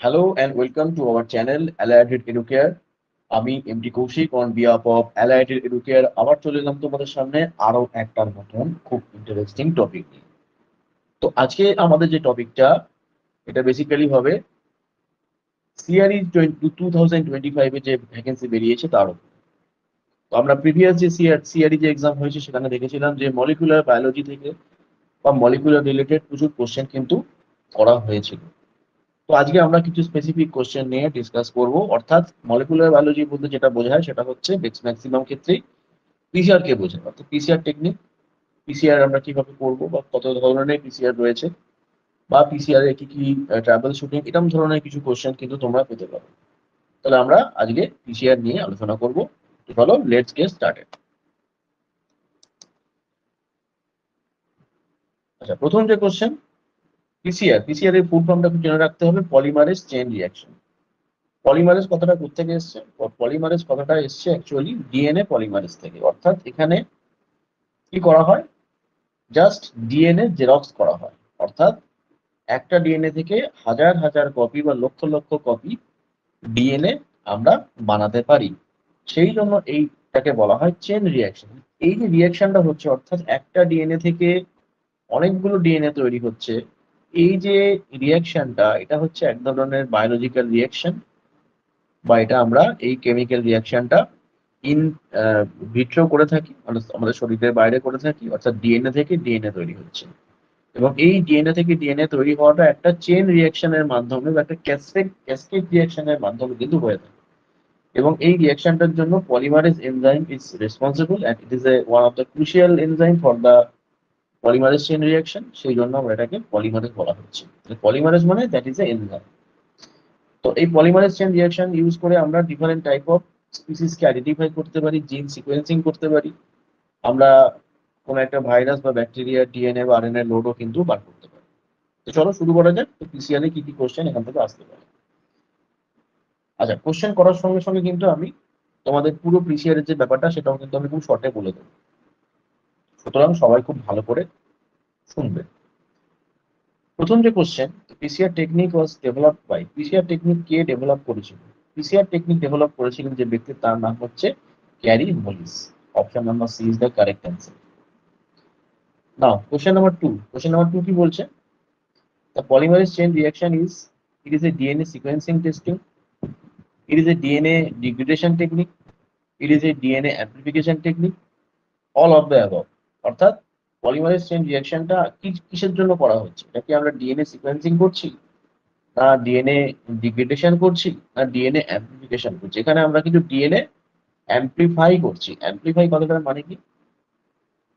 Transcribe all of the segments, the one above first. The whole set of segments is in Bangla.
Hello and welcome to our channel Allied Educare. আমি MD Koushik on behalf of Allied Educare আবার চলে এলাম তোমাদের সামনে আরো একটার মতন খুব ইন্টারেস্টিং টপিক নিয়ে। তো আজকে আমাদের যে টপিকটা এটা বেসিক্যালি হবে সিআরই 2025 এ যে ভ্যাকেন্সি বেরিয়েছে তার উপর। তো আমরা প্রিভিয়াস যে সিআরই যে এক্সাম হয়েছে সেখানে দেখেছিলাম যে মলিকুলার বায়োলজি থেকে বা মলিকুলার রিলেটেড প্রচুর কোশ্চেন কিন্তু করা হয়েছিল। তো আজকে আমরা কিছু স্পেসিফিক কোশ্চেন নিয়ে ডিসকাস করব, অর্থাৎ মলিকুলার বায়োলজি বলতে যেটা বোঝায় সেটা হচ্ছে ম্যাক্সিমাম ক্ষেত্রেই পিসিআর কে বোঝায়, অর্থাৎ পিসিআর টেকনিক, পিসিআর আমরা কিভাবে করব বা কত ধরনের পিসিআর রয়েছে বা পিসিআর এ কি কি ট্রাভেল শুটিং এরকম ধরনের কিছু কোশ্চেন কিন্তু তোমরা পেতে পারো। তাহলে আমরা আজকে পিসিআর নিয়ে আলোচনা করব। চলো লেটস গেট স্টার্টেড। আচ্ছা, প্রথম যে কোশ্চেন পিসিআর এর ফুল ফর্মটা জেনে রাখতে হবে, পলিমারেজ চেইন রিঅ্যাকশন। পলিমারেজ কথাটা কোথা থেকে এসছে? পলিমারেজ কথাটা এসছে অ্যাকচুয়ালি ডিএনএ পলিমারেজ থেকে। অর্থাৎ এখানে কি করা হয়, জাস্ট ডিএনএ জেরক্স করা হয়। অর্থাৎ একটা ডিএনএ থেকে হাজার হাজার কপি বা লক্ষ লক্ষ কপি ডিএনএ আমরা বানাতে পারি। সেই জন্য এইটাকে বলা হয় চেন রিঅ্যাকশন। এই যে রিঅ্যাকশনটা হচ্ছে, অর্থাৎ একটা ডিএনএ থেকে অনেকগুলো ডিএনএ তৈরি হচ্ছে, এই যে রিঅ্যাকশনটা এটা হচ্ছে এক ধরনের বায়োলজিক্যাল রিঅ্যাকশন, বা এটা আমরা এই কেমিক্যাল রিঅ্যাকশনটা ইন ভিট্রো করে থাকি, মানে আমাদের শরীরের বাইরে করে থাকি। অর্থাৎ ডিএনএ থেকে ডিএনএ তৈরি হচ্ছে, এবং এই ডিএনএ থেকে ডিএনএ তৈরি হওয়াটা একটা চেন রিঅ্যাকশনের মাধ্যমে বা একটা ক্যাসকেড রিঅ্যাকশনের মাধ্যমে কিন্তু হয়ে থাকে। এবং এই রিঅ্যাকশনটার জন্য polymerase enzyme is responsible and it is one of the crucial enzyme for the polymerase chain reaction. সেই জন্য আমরা এটাকে পলিমারেজ বলা হচ্ছে। পলিমারেজ মানে দ্যাট ইজ এ এনজাইম। তো এই পলিমারেজ চেইন রিঅ্যাকশন ইউজ করে আমরা ডিফারেন্ট টাইপ অফ স্পিসিসকে আইডেন্টিফাই করতে পারি, জিন সিকোয়েন্সিং করতে পারি। আমরা কোনো একটা ভাইরাস বা ব্যাকটেরিয়া ডিএনএ বা আরএনএ লোডও কিন্তু বার করতে পারি। তো চলো শুরু করা যাক। তো পিসিআর এ কি কি কোশ্চেন এখান থেকে আসতে পারে। আচ্ছা, কোশ্চেন করার সঙ্গে সঙ্গে কিন্তু আমি তোমাদের পুরো পিসিআর এর যে ব্যাপারটা সেটাও কিন্তু আমি খুব শর্টে বলে দেবো, সুতরাং সবাই খুব ভালো করে শুনবে। প্রথম যে question, PCR technique was developed by, PCR technique কে ডেভেলপ করেছিল? পিসিআর টেকনিক ডেভেলপ করেছিলেন যে ব্যক্তি, তার নাম হচ্ছে Kary Mullis. Option number C is the correct answer. Now question number two কি বলছে? The polymerase chain reaction is, it is a DNA sequencing testing, it is a DNA degradation technique, it is a DNA amplification technique, all of the above. অর্থাৎ পলিমারেজ চেইন রিঅ্যাকশনটা কিসের জন্য করা হচ্ছে? এটা কি আমরা ডিএনএ সিকোয়েন্সিং করছি, না ডিএনএ ডিগ্রেডেশন করছি, না ডিএনএ অ্যাম্প্লিফিকেশন করছি? এখানে আমরা কিন্তু ডিএনএ অ্যাম্প্লিফাই করছি। অ্যাম্প্লিফাই কথাটার মানে কি?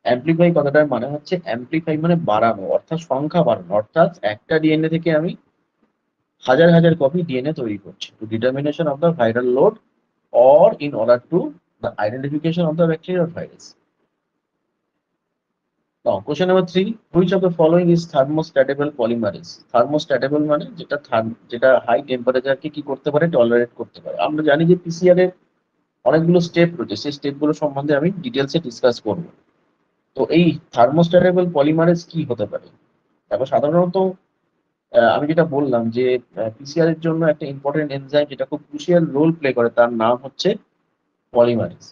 অ্যাম্প্লিফাই কথাটার মানে হচ্ছে, অ্যাম্প্লিফাই মানে বাড়ানো, অর্থাৎ সংখ্যা বাড়ানো। অর্থাৎ একটা ডিএনএ থেকে আমি হাজার হাজার কপি ডিএনএ তৈরি করছি to determination of the viral load or in order to the identification of the bacteria or virus. Now, question number 3, which of the following is thermostatable polymerase? Thermostatable মানে যেটা হাই টেম্পারেচারকে কি করতে পারে, টলারেট করতে পারে। আমরা জানি যে পিসিআর এর অনেকগুলো স্টেপ রয়েছে, সেই স্টেপগুলো সম্বন্ধে আমি ডিটেলসে ডিসকাস করব। তো এই থার্মোস্ট্যাটেবল পলিমারেজ কি হতে পারে? তারপর সাধারণত আমি যেটা বললাম যে পিসিআর এর জন্য একটা ইম্পর্টেন্ট এনজাইম যেটা খুব ক্রুশিয়াল রোল প্লে করে, তার নাম হচ্ছে পলিমারেজ।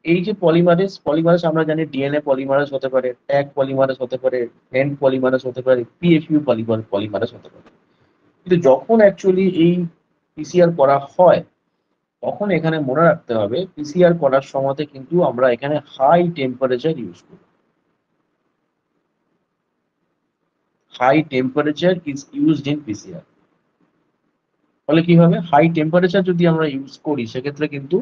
এই যে পলিমারেজ আমরা জানি ডিএনএ পলিমারেজ হতে পারে, ট্যাগ পলিমারেজ হতে পারে, হেন্ড পলিমারেজ হতে পারে, পিএফইউ পলিমারেজ হতে পারে। কিন্তু যখন অ্যাকচুয়ালি এই পিসিআর করা হয়, তখন এখানে মনে রাখতে হবে পিসিআর করার সময়তে কিন্তু আমরা এখানে হাই টেম্পারেচার ইউজ করি। High temperature is used in PCR. ফলে কি হবে, হাই টেম্পারেচার যদি আমরা ইউজ করি সেক্ষেত্রে কিন্তু,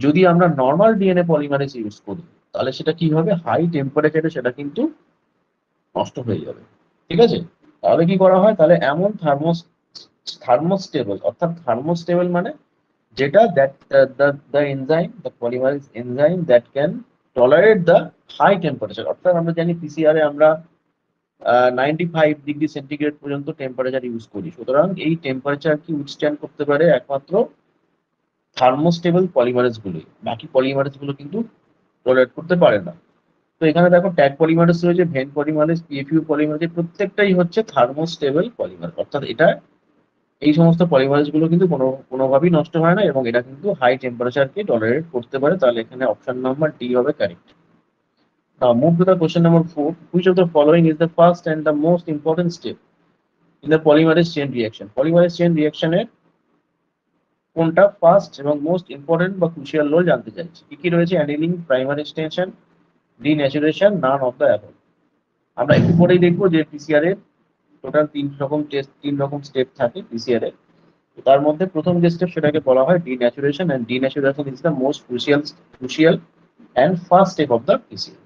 যদি আমরা নর্মাল ডিএনএ পলিমারেজ ইউজ করি তাহলে সেটা কি হবে, হাই টেম্পারেচারে সেটা কিন্তু নষ্ট হয়ে যাবে। ঠিক আছে? তাহলে কি করা হয়, তাহলে এমন থার্মোস্টেবল, অর্থাৎ থার্মোস্টেবল মানে যেটা that the enzyme, the polymerase enzyme that can tolerate the high temperature. অর্থাৎ আমরা জানি পিসিআর এ আমরা 95 ডিগ্রি সেন্টিগ্রেড পর্যন্ত টেম্পারেচার ইউজ করি। সুতরাং এই টেম্পারেচার কি উইথস্ট্যান্ড করতে পারে একমাত্র থার্মোস্টেবল পলিমারেজ গুলোই, বাকি পলিমারেজ গুলো কিন্তু টলারেট করতে পারে না। তো এখানে দেখো ট্যাগ পলিমারেজ রয়েছে, ভেন পলিমারেজ, পিএফইউ পলিমারেজ, প্রত্যেকটাই হচ্ছে থার্মোস্টেবল পলিমার। অর্থাৎ এটা এই সমস্ত পলিমারেজ গুলো কিন্তু কোনোভাবেই নষ্ট হয় না এবং এটা কিন্তু হাই টেম্পারেচারকে টলারেট করতে পারে। তাহলে এখানে অপশন নাম্বার ডি হবে correct. Now move to the question number 4. Which of the following is the first and the most important step in the polymerase chain reaction? Polymerase chain reaction এর কোনটা ফার্স্ট এবং মোস্ট ইম্পর্টেন্ট বা ক্রুশিয়াল রোল জানতে চাইছি। কি কি রয়েছে? Annealing, primary extension, ডিন্যাচুরেশন, none of the above. আমরা একটু পরেই দেখবো যে পিসিআর এর টোটাল তিন রকম স্টেপ থাকে পিসিআর এর। তার মধ্যে প্রথম যে স্টেপ সেটাকে বলা হয় denaturation, and denaturation is the most crucial and first step of the PCR.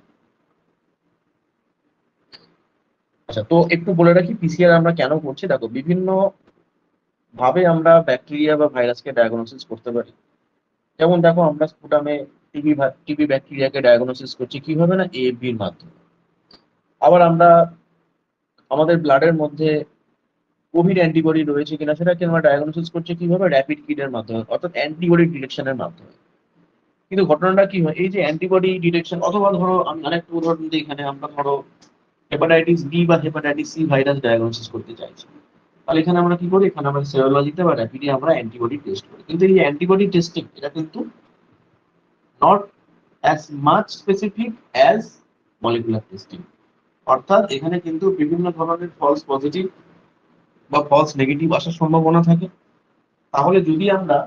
আচ্ছা, তো একটু বলে রাখি পিসিআর আমরা কেন করছি। দেখো, বিভিন্ন ভাবে আমরা ব্যাকটেরিয়া বা ভাইরাসকে ডায়াগনোসিস করতে পারি। যেমন দেখো, আমরা স্পুটামে টিবি ব্যাকটেরিয়াকে ডায়াগনোসিস করছি কিভাবে? না, এএফবি এর মাধ্যমে। আবার আমরা আমাদের ব্লাডের মধ্যে কোভিড অ্যান্টিবডি রয়েছে কিনা সেটাকে আমরা ডায়াগনোসিস করছি কিভাবে? র্যাপিড কিটের মাধ্যমে, অর্থাৎ অ্যান্টিবডি ডিটেকশনের মাধ্যমে। কিন্তু ঘটনাটা কি হয়, এই যে অ্যান্টিবডি ডিটেকশন, অথবা ধরো আমি আরেকটা উদাহরণ দিই, এখানে আমরা ধরো হেপাটাইটিস বি বা হেপাটাইটিস সি ভাইরাস ডায়াগনোসিস করতে চাইছি। তাহলে এখানে আমরা কি করি? এখানে আমরা সেরোলজিতে বা র্যাপিডে আমরা অ্যান্টিবডি টেস্ট করি। কিন্তু এই অ্যান্টিবডি টেস্টিং এটা কিন্তু not as much specific as molecular testing. অর্থাৎ এখানে কিন্তু বিভিন্ন ধরনের ফলস পজিটিভ বা ফলস নেগেটিভ আসার সম্ভাবনা থাকে। তাহলে যদি আমরা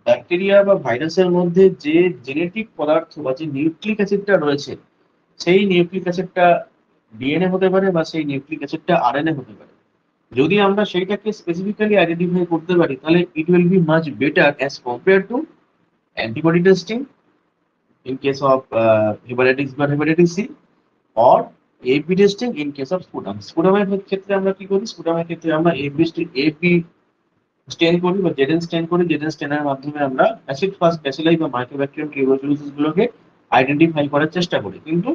ব্যাকটেরিয়া বা ভাইরাসের মধ্যে যে জেনেটিক পদার্থ বা যে নিউক্লিক অ্যাসিডটা রয়েছে, সেই নিউক্লিক অ্যাসিডটা ডিএনএ হতে পারে বা সেই নিউক্লিক অ্যাসিডটা আরএনএ হতে পারে। যদি আমরা সেইটাকে স্পেসিফিক্যালি আইডেন্টিফাই করতে পারি, তাহলে ইট will B much better as compare to antibody testing in case of hepatitis বা hepatitis C or AP testing in case of sputum. স্পুটামের ক্ষেত্রে আমরা কি করি? স্পুটামের ক্ষেত্রে আমরা AP স্টেন করি বা জেডেন স্টেন করি। জেডেন স্টেনের মাধ্যমে আমরা অ্যাসিড ফাস্ট ব্যাসিলাই বা মাইক্রোব্যাকটেরিয়াম টিউবারকুলোসিস গুলোকে আইডেন্টিফাই করার চেষ্টা করি। কিন্তু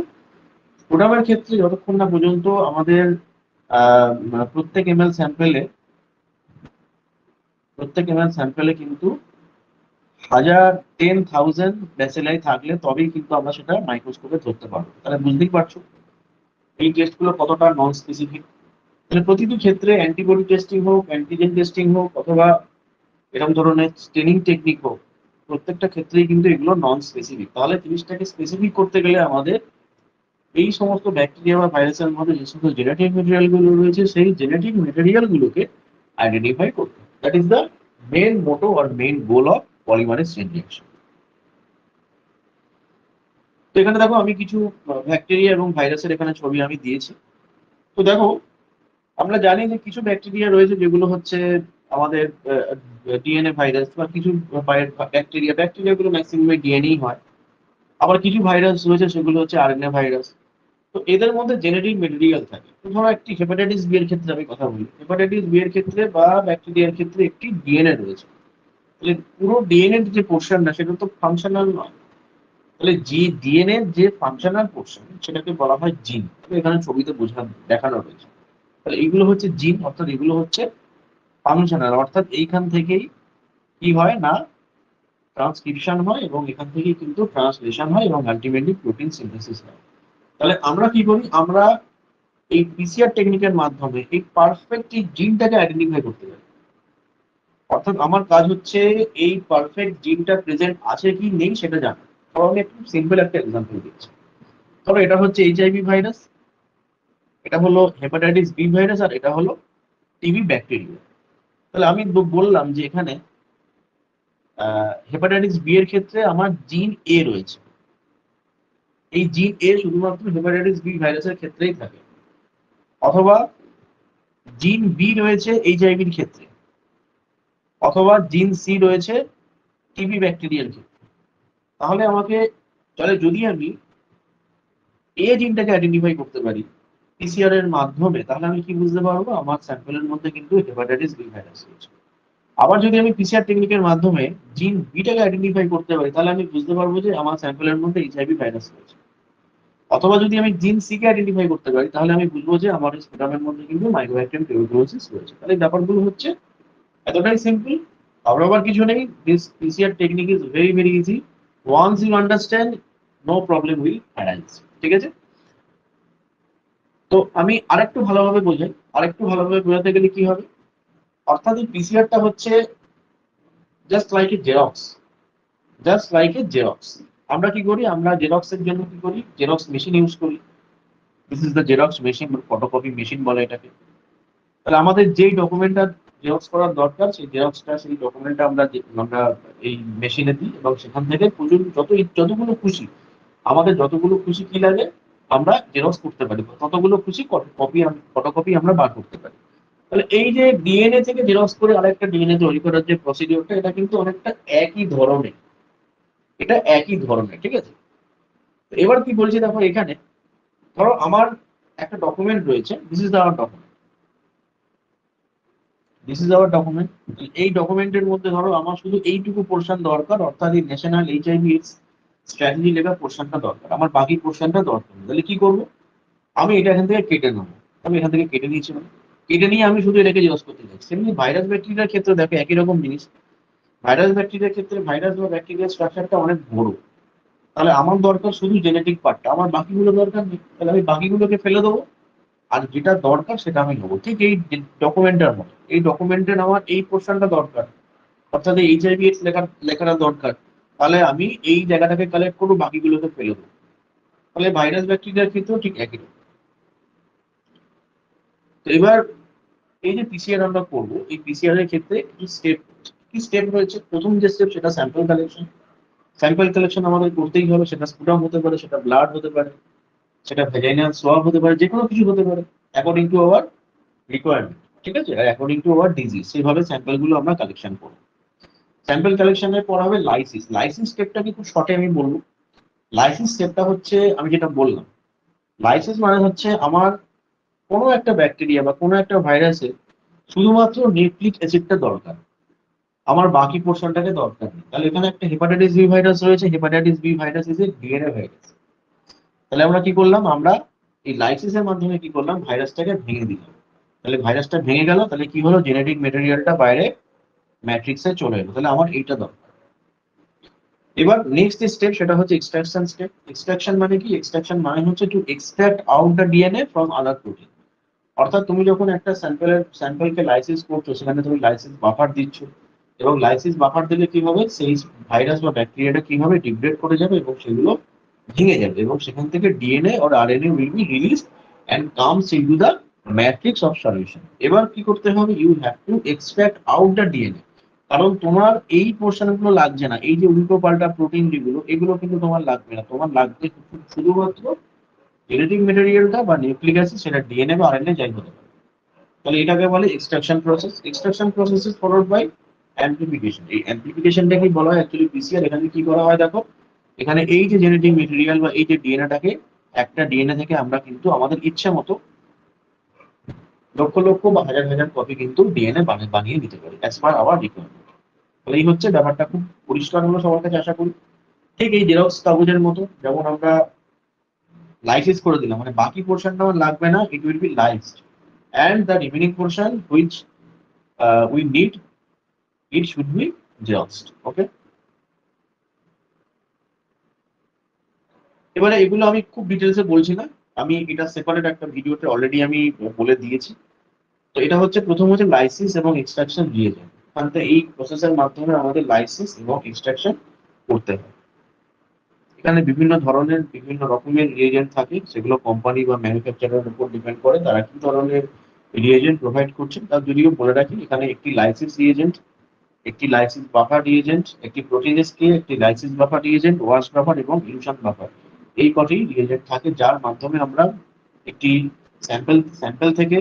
স্পুটামের ক্ষেত্রে যতক্ষণ না পর্যন্ত আমাদের প্রত্যেক এমএল স্যাম্পেলে কিন্তু 10,000 ব্যাসিলাই থাকলে তবেই কিন্তু আমরা সেটা মাইক্রোস্কোপে ধরতে পারবো। তাহলে বুঝতেই পারছো এই টেস্টগুলো কতটা নন স্পেসিফিক। তাহলে প্রতিটি ক্ষেত্রে অ্যান্টিবডি টেস্টিং হোক, অ্যান্টিজেন টেস্টিং হোক, অথবা এরকম ধরনের স্টেনিং টেকনিক হোক, প্রত্যেকটা ক্ষেত্রেই কিন্তু এগুলো নন স্পেসিফিক। তাহলে জিনিসটাকে স্পেসিফিক করতে গেলে আমাদের এই সমস্ত ব্যাকটেরিয়া বা ভাইরাসের মধ্যে যে সমস্ত জেনেটিক মেটেরিয়াল গুলো রয়েছে, সেই জেনেটিক মেটেরিয়াল গুলোকে আইডেন্টিফাই করতে। That is the main motto আর main goal of polymerase chain reaction. তো এখানে দেখো, আমি কিছু ব্যাকটেরিয়া এবং ভাইরাসের এখানে ছবি আমি দিয়েছি। তো দেখো, আমরা জানি যে কিছু ব্যাকটেরিয়া রয়েছে যেগুলো হচ্ছে আমাদের ডিএনএ ভাইরাস, বা কিছু ব্যাকটেরিয়া গুলো ম্যাক্সিমাম ডিএনএই হয়। আবার কিছু ভাইরাস রয়েছে সেগুলো হচ্ছে আরএনএ ভাইরাস। তো এদের মধ্যে জেনেটিক মেটেরিয়াল থাকে। তো ধরো একটি হেপাটাইটিস বি এর ক্ষেত্রে আমি কথা বলি, হেপাটাইটিস বি এর ক্ষেত্রে বা ব্যাকটেরিয়ার ক্ষেত্রে একটি ডিএনএ রয়েছে। তাহলে পুরো ডিএনএ যে পোর্শনটা সেটা তো ফাংশনাল নয়। তাহলে যে ডিএনএ যে ফাংশনাল পোর্শন সেটাকে বলা হয় জিন। এখানে ছবিতে দেখানো রয়েছে। তাহলে এগুলো হচ্ছে জিন, অর্থাৎ এগুলো হচ্ছে ফাংশনাল, অর্থাৎ এইখান থেকেই কি হয় না, ট্রান্সক্রিপশন হয় এবং এখান থেকেই কিন্তু ট্রান্সলেশন হয় এবং আলটিমেটলি প্রোটিন সিনথেসিস হয়। তাহলে আমরা কি করি? আমরা এই পিসিআর টেকনিকের মাধ্যমে এই পারফেক্ট এই জিনটাকে আইডেন্টিফাই করতে পারি। অর্থাৎ আমার কাজ হচ্ছে এই পারফেক্ট জিনটা প্রেজেন্ট আছে কি নেই সেটা জানা। ধরো আমি একটু সিম্পল একটা এক্সাম্পল দিচ্ছি। ধরো এটা হচ্ছে এইচআইভি ভাইরাস, এটা হলো হেপাটাইটিস বি ভাইরাস, আর এটা হলো টিবি ব্যাকটেরিয়া। তাহলে আমি বললাম যে এখানে হেপাটাইটিস বি এর ক্ষেত্রে আমার জিন এ রয়েছে। এই জিন এ শুধুমাত্র হেপাটাইটিস বি ভাইরাসের ক্ষেত্রেই থাকে। অথবা জিন বি রয়েছে এইচআইভির ক্ষেত্রে, অথবা জিন সি রয়েছে টিবি ব্যাকটেরিয়ার ক্ষেত্রে। তাহলে যদি আমি এ জিনটাকে আইডেন্টিফাই করতে পারি পিসিআর এর মাধ্যমে, তাহলে আমি কি বুঝতে পারবো? আমার স্যাম্পলের মধ্যে কিন্তু হেপাটাইটিস বি ভাইরাস রয়েছে। আবার যদি আমি পিসিআর টেকনিকের মাধ্যমে জিন বিটাকে আইডেন্টিফাই করতে পারি, তাহলে আমি বুঝতে পারবো যে আমার স্যাম্পলের মধ্যে এইচআইভি ভাইরাস রয়েছে। অথবা যদি আমি জিন সি কে আইডেন্টিফাই করতে পারি, তাহলে আমি বুঝবো যে আমার স্পুটামের মধ্যে কিন্তু মাইক্রোব্যাকটেরিয়াম টিউবারকুলোসিস রয়েছে। তাহলে এই ব্যাপারগুলো হচ্ছে এতটাই সিম্পল। আবার কিছু নেই। This PCR technique is very very easy. Once you understand, no problem will arise. ঠিক আছে? তো আমি আরেকটু ভালোভাবে বোঝাতে গেলে কি হবে? অর্থাৎ এই পিসিআরটা হচ্ছে জাস্ট লাইক এ জেরক্স, জাস্ট লাইক এ জেরক্স। আমরা কি করি, আমরা জেরক্সের জন্য কি করি, জেরক্স মেশিন ইউজ করি। This is the xerox machine, photocopy machine বলে এটাকে। তাহলে আমাদের যেই ডকুমেন্টটা জেরক্স করার দরকার, সেই জেরক্সটা, সেই ডকুমেন্টটা আমরা এই মেশিনে দিই, এবং সেখান থেকে প্রচুর যতগুলো খুশি, আমাদের যতগুলো খুশি কি লাগে আমরা জেরক্স করতে পারি, ততগুলো খুশি কপি, ফটোকপি আমরা বার করতে পারি। তাহলে এই যে ডিএনএ থেকে জেরক্স করে আরেকটা ডিএনএ তৈরি করার যে প্রসিডিওরটা, এটা কিন্তু অনেকটা একই ধরনের, এটা একই ধরনের, ঠিক আছে। তো এবার কি বলছি দেখো, এখানে ধরো আমার একটা ডকুমেন্ট রয়েছে, this is hour document, this is hour document. এই ডকুমেন্টের মধ্যে ধরো আমার শুধু এইটুকু পোর্শন দরকার, অর্থাৎ এই ন্যাশনাল এইচআইভি এইডস স্ট্র্যাটেজি লেখা পোর্শনটা দরকার, আমার বাকি পোর্শনটা দরকার নেই। তাহলে কি করবো, আমি এটা এখান থেকে কেটে নেবো। আমি এখান থেকে কেটে নিয়েছিলাম, কেটে নিয়ে আমি শুধু এটাকে জেরক্স করতে চাই। সেমনি ভাইরাস ব্যাকটেরিয়ার ক্ষেত্রে দেখো একই রকম জিনিস। ভাইরাস ব্যাকটেরিয়ার ক্ষেত্রে ভাইরাস বা ব্যাকটেরিয়ার স্ট্রাকচারটা অনেক বড়। তাহলে আমার দরকার শুধু জেনেটিক পার্টটা, আমার বাকিগুলো দরকার নেই। তাহলে আমি বাকিগুলোকে ফেলে দেবো, আর যেটা দরকার সেটা আমি নেবো। ঠিক এই ডকুমেন্টের মতো, এই ডকুমেন্টের আমার এই পোর্শনটা দরকার, অর্থাৎ এই এইচআইভি লেখাটা দরকার, তাহলে আমি এই জায়গাটাকে কালেক্ট করবো, বাকিগুলোকে ফেলে দেবো। তাহলে ভাইরাস ব্যাকটেরিয়ার ক্ষেত্রেও ঠিক একই রকম। তো এবার এই যে পিসিআর আমরা করবো, এই পিসিআর এর ক্ষেত্রে কি স্টেপ রয়েছে। প্রথম যে স্টেপ সেটা স্যাম্পল কালেকশন। স্যাম্পল কালেকশন আমাদের করতেই হবে, সেটা স্পুটাম হতে পারে, সেটা ব্লাড হতে পারে, সেটা ভ্যাজাইনাল সোয়াব হতে পারে, যে কোনো কিছু হতে পারে, অ্যাকর্ডিং টু আওয়ার রিকোয়ারমেন্ট, ঠিক আছে, আর অ্যাকর্ডিং টু আওয়ার ডিজিজ, সেইভাবে স্যাম্পল গুলো আমরা কালেকশন করবো। স্যাম্পল কালেকশনের পর হবে লাইসিস। লাইসিস স্টেপটাকে খুব শর্টে আমি বলবো। লাইসিস স্টেপটা হচ্ছে আমি যেটা বললাম, লাইসিস মানে হচ্ছে আমার কোনো একটা ব্যাকটেরিয়া বা কোনো একটা ভাইরাসের শুধুমাত্র নিউক্লিক অ্যাসিডটা দরকার, আমার বাকি পোর্শনটাকে দরকার নেই। তাহলে এখানে একটা হেপাটাইটিস বি ভাইরাস রয়েছে, hepatitis B virus is a DNA virus. তাহলে আমরা কি করলাম, আমরা এই লাইসিসের মাধ্যমে কি করলাম, ভাইরাসটাকে ভেঙে দিলাম। তাহলে ভাইরাসটা ভেঙে গেল, তাহলে কি হলো, জেনেটিক মেটেরিয়ালটা বাইরে ম্যাট্রিক্সে চলে এলো। তাহলে আমার এইটা দরকার। এবার নেক্সট স্টেপ সেটা হচ্ছে এক্সট্রাকশন স্টেপ। এক্সট্রাকশন মানে কি, এক্সট্রাকশন মানে হচ্ছে two extract out the DNA from other protein. অর্থাৎ তুমি যখন একটা স্যাম্পলকে লাইসিস করছো, সেখানে তুমি লাইসিস বাফার দিচ্ছ, এবং লাইসিস বাফার দিলে কি হবে, সেই ভাইরাস বা ব্যাকটেরিয়াটা কি হবে, ডিগ্রেড করে যাবে এবং সেগুলো ভেঙে যাবে, এবং সেখান থেকে DNA or RNA will be release and comes into the matrix of solution. এবার কি করতে হবে, you have to extract out the DNA. কারণ তোমার এই পোর্শন গুলো লাগছে না, এই যে উল্টো পাল্টা প্রোটিন যেগুলো, এগুলো কিন্তু তোমার লাগবে না। তোমার লাগবে শুধুমাত্র জেনেটিক মেটেরিয়ালটা বা নিউক্লিক অ্যাসিড, সেটা ডিএনএ বা আরএনএ যাই হতে পারে। তাহলে এটাকে বলে extraction process. Extraction process is followed by amplification. এই অ্যাম্প্লিফিকেশনটাকে বলা হয় অ্যাকচুয়ালি পিসিআর। এখানে কি করা হয় দেখো, এখানে এই যে জেনেটিক মেটেরিয়াল বা এই যে ডিএনএটাকে, একটা ডিএনএ থেকে আমরা কিন্তু আমাদের ইচ্ছা মতো লক্ষ লক্ষ বা হাজার হাজার কপি কিন্তু ডিএনএ বানিয়ে নিতে পারি অ্যাজ পার আওয়ার রিকোয়ারমেন্ট। তাহলে এই হচ্ছে ব্যাপারটা, খুব পরিষ্কার হলো সবার কাছে আশা করি। ঠিক এই জেরক্স কাগজের মতো, যেমন আমরা লাইসিস করে দিলাম, মানে বাকি পোর্শনটা আমার লাগবে না, it will be lysed, and the remaining portion which we need, it should be xeroxed. Okay, এবারে এগুলো আমি খুব ডিটেলসে বলছি না, আমি এটা সেপারেট একটা ভিডিওতে অলরেডি আমি বলে দিয়েছি। তো এটা হচ্ছে প্রথম হচ্ছে লাইসিস এবং এক্সট্রাকশন রিএজেন্ট। এখান থেকে এই প্রসেসের মাধ্যমে আমাদের লাইসিস এবং এক্সট্রাকশন করতে হয়। এখানে বিভিন্ন ধরনের বিভিন্ন রকমের রিএজেন্ট থাকে, সেগুলো কোম্পানি বা ম্যানুফ্যাকচারের উপর ডিপেন্ড করে তারা কি ধরনের রিএজেন্ট প্রোভাইড করছে। তার যদিও বলে রাখি, এখানে একটি লাইসিস রিএজেন্ট, একটি লাইসিস বাফার রিএজেন্ট, একটি প্রোটিনেজ কে, একটি lysis buffer reagent, wash buffer এবং ইলুশন বাফার, এই কটি রিএজেন্ট থাকে, যার মাধ্যমে আমরা একটি স্যাম্পল থেকে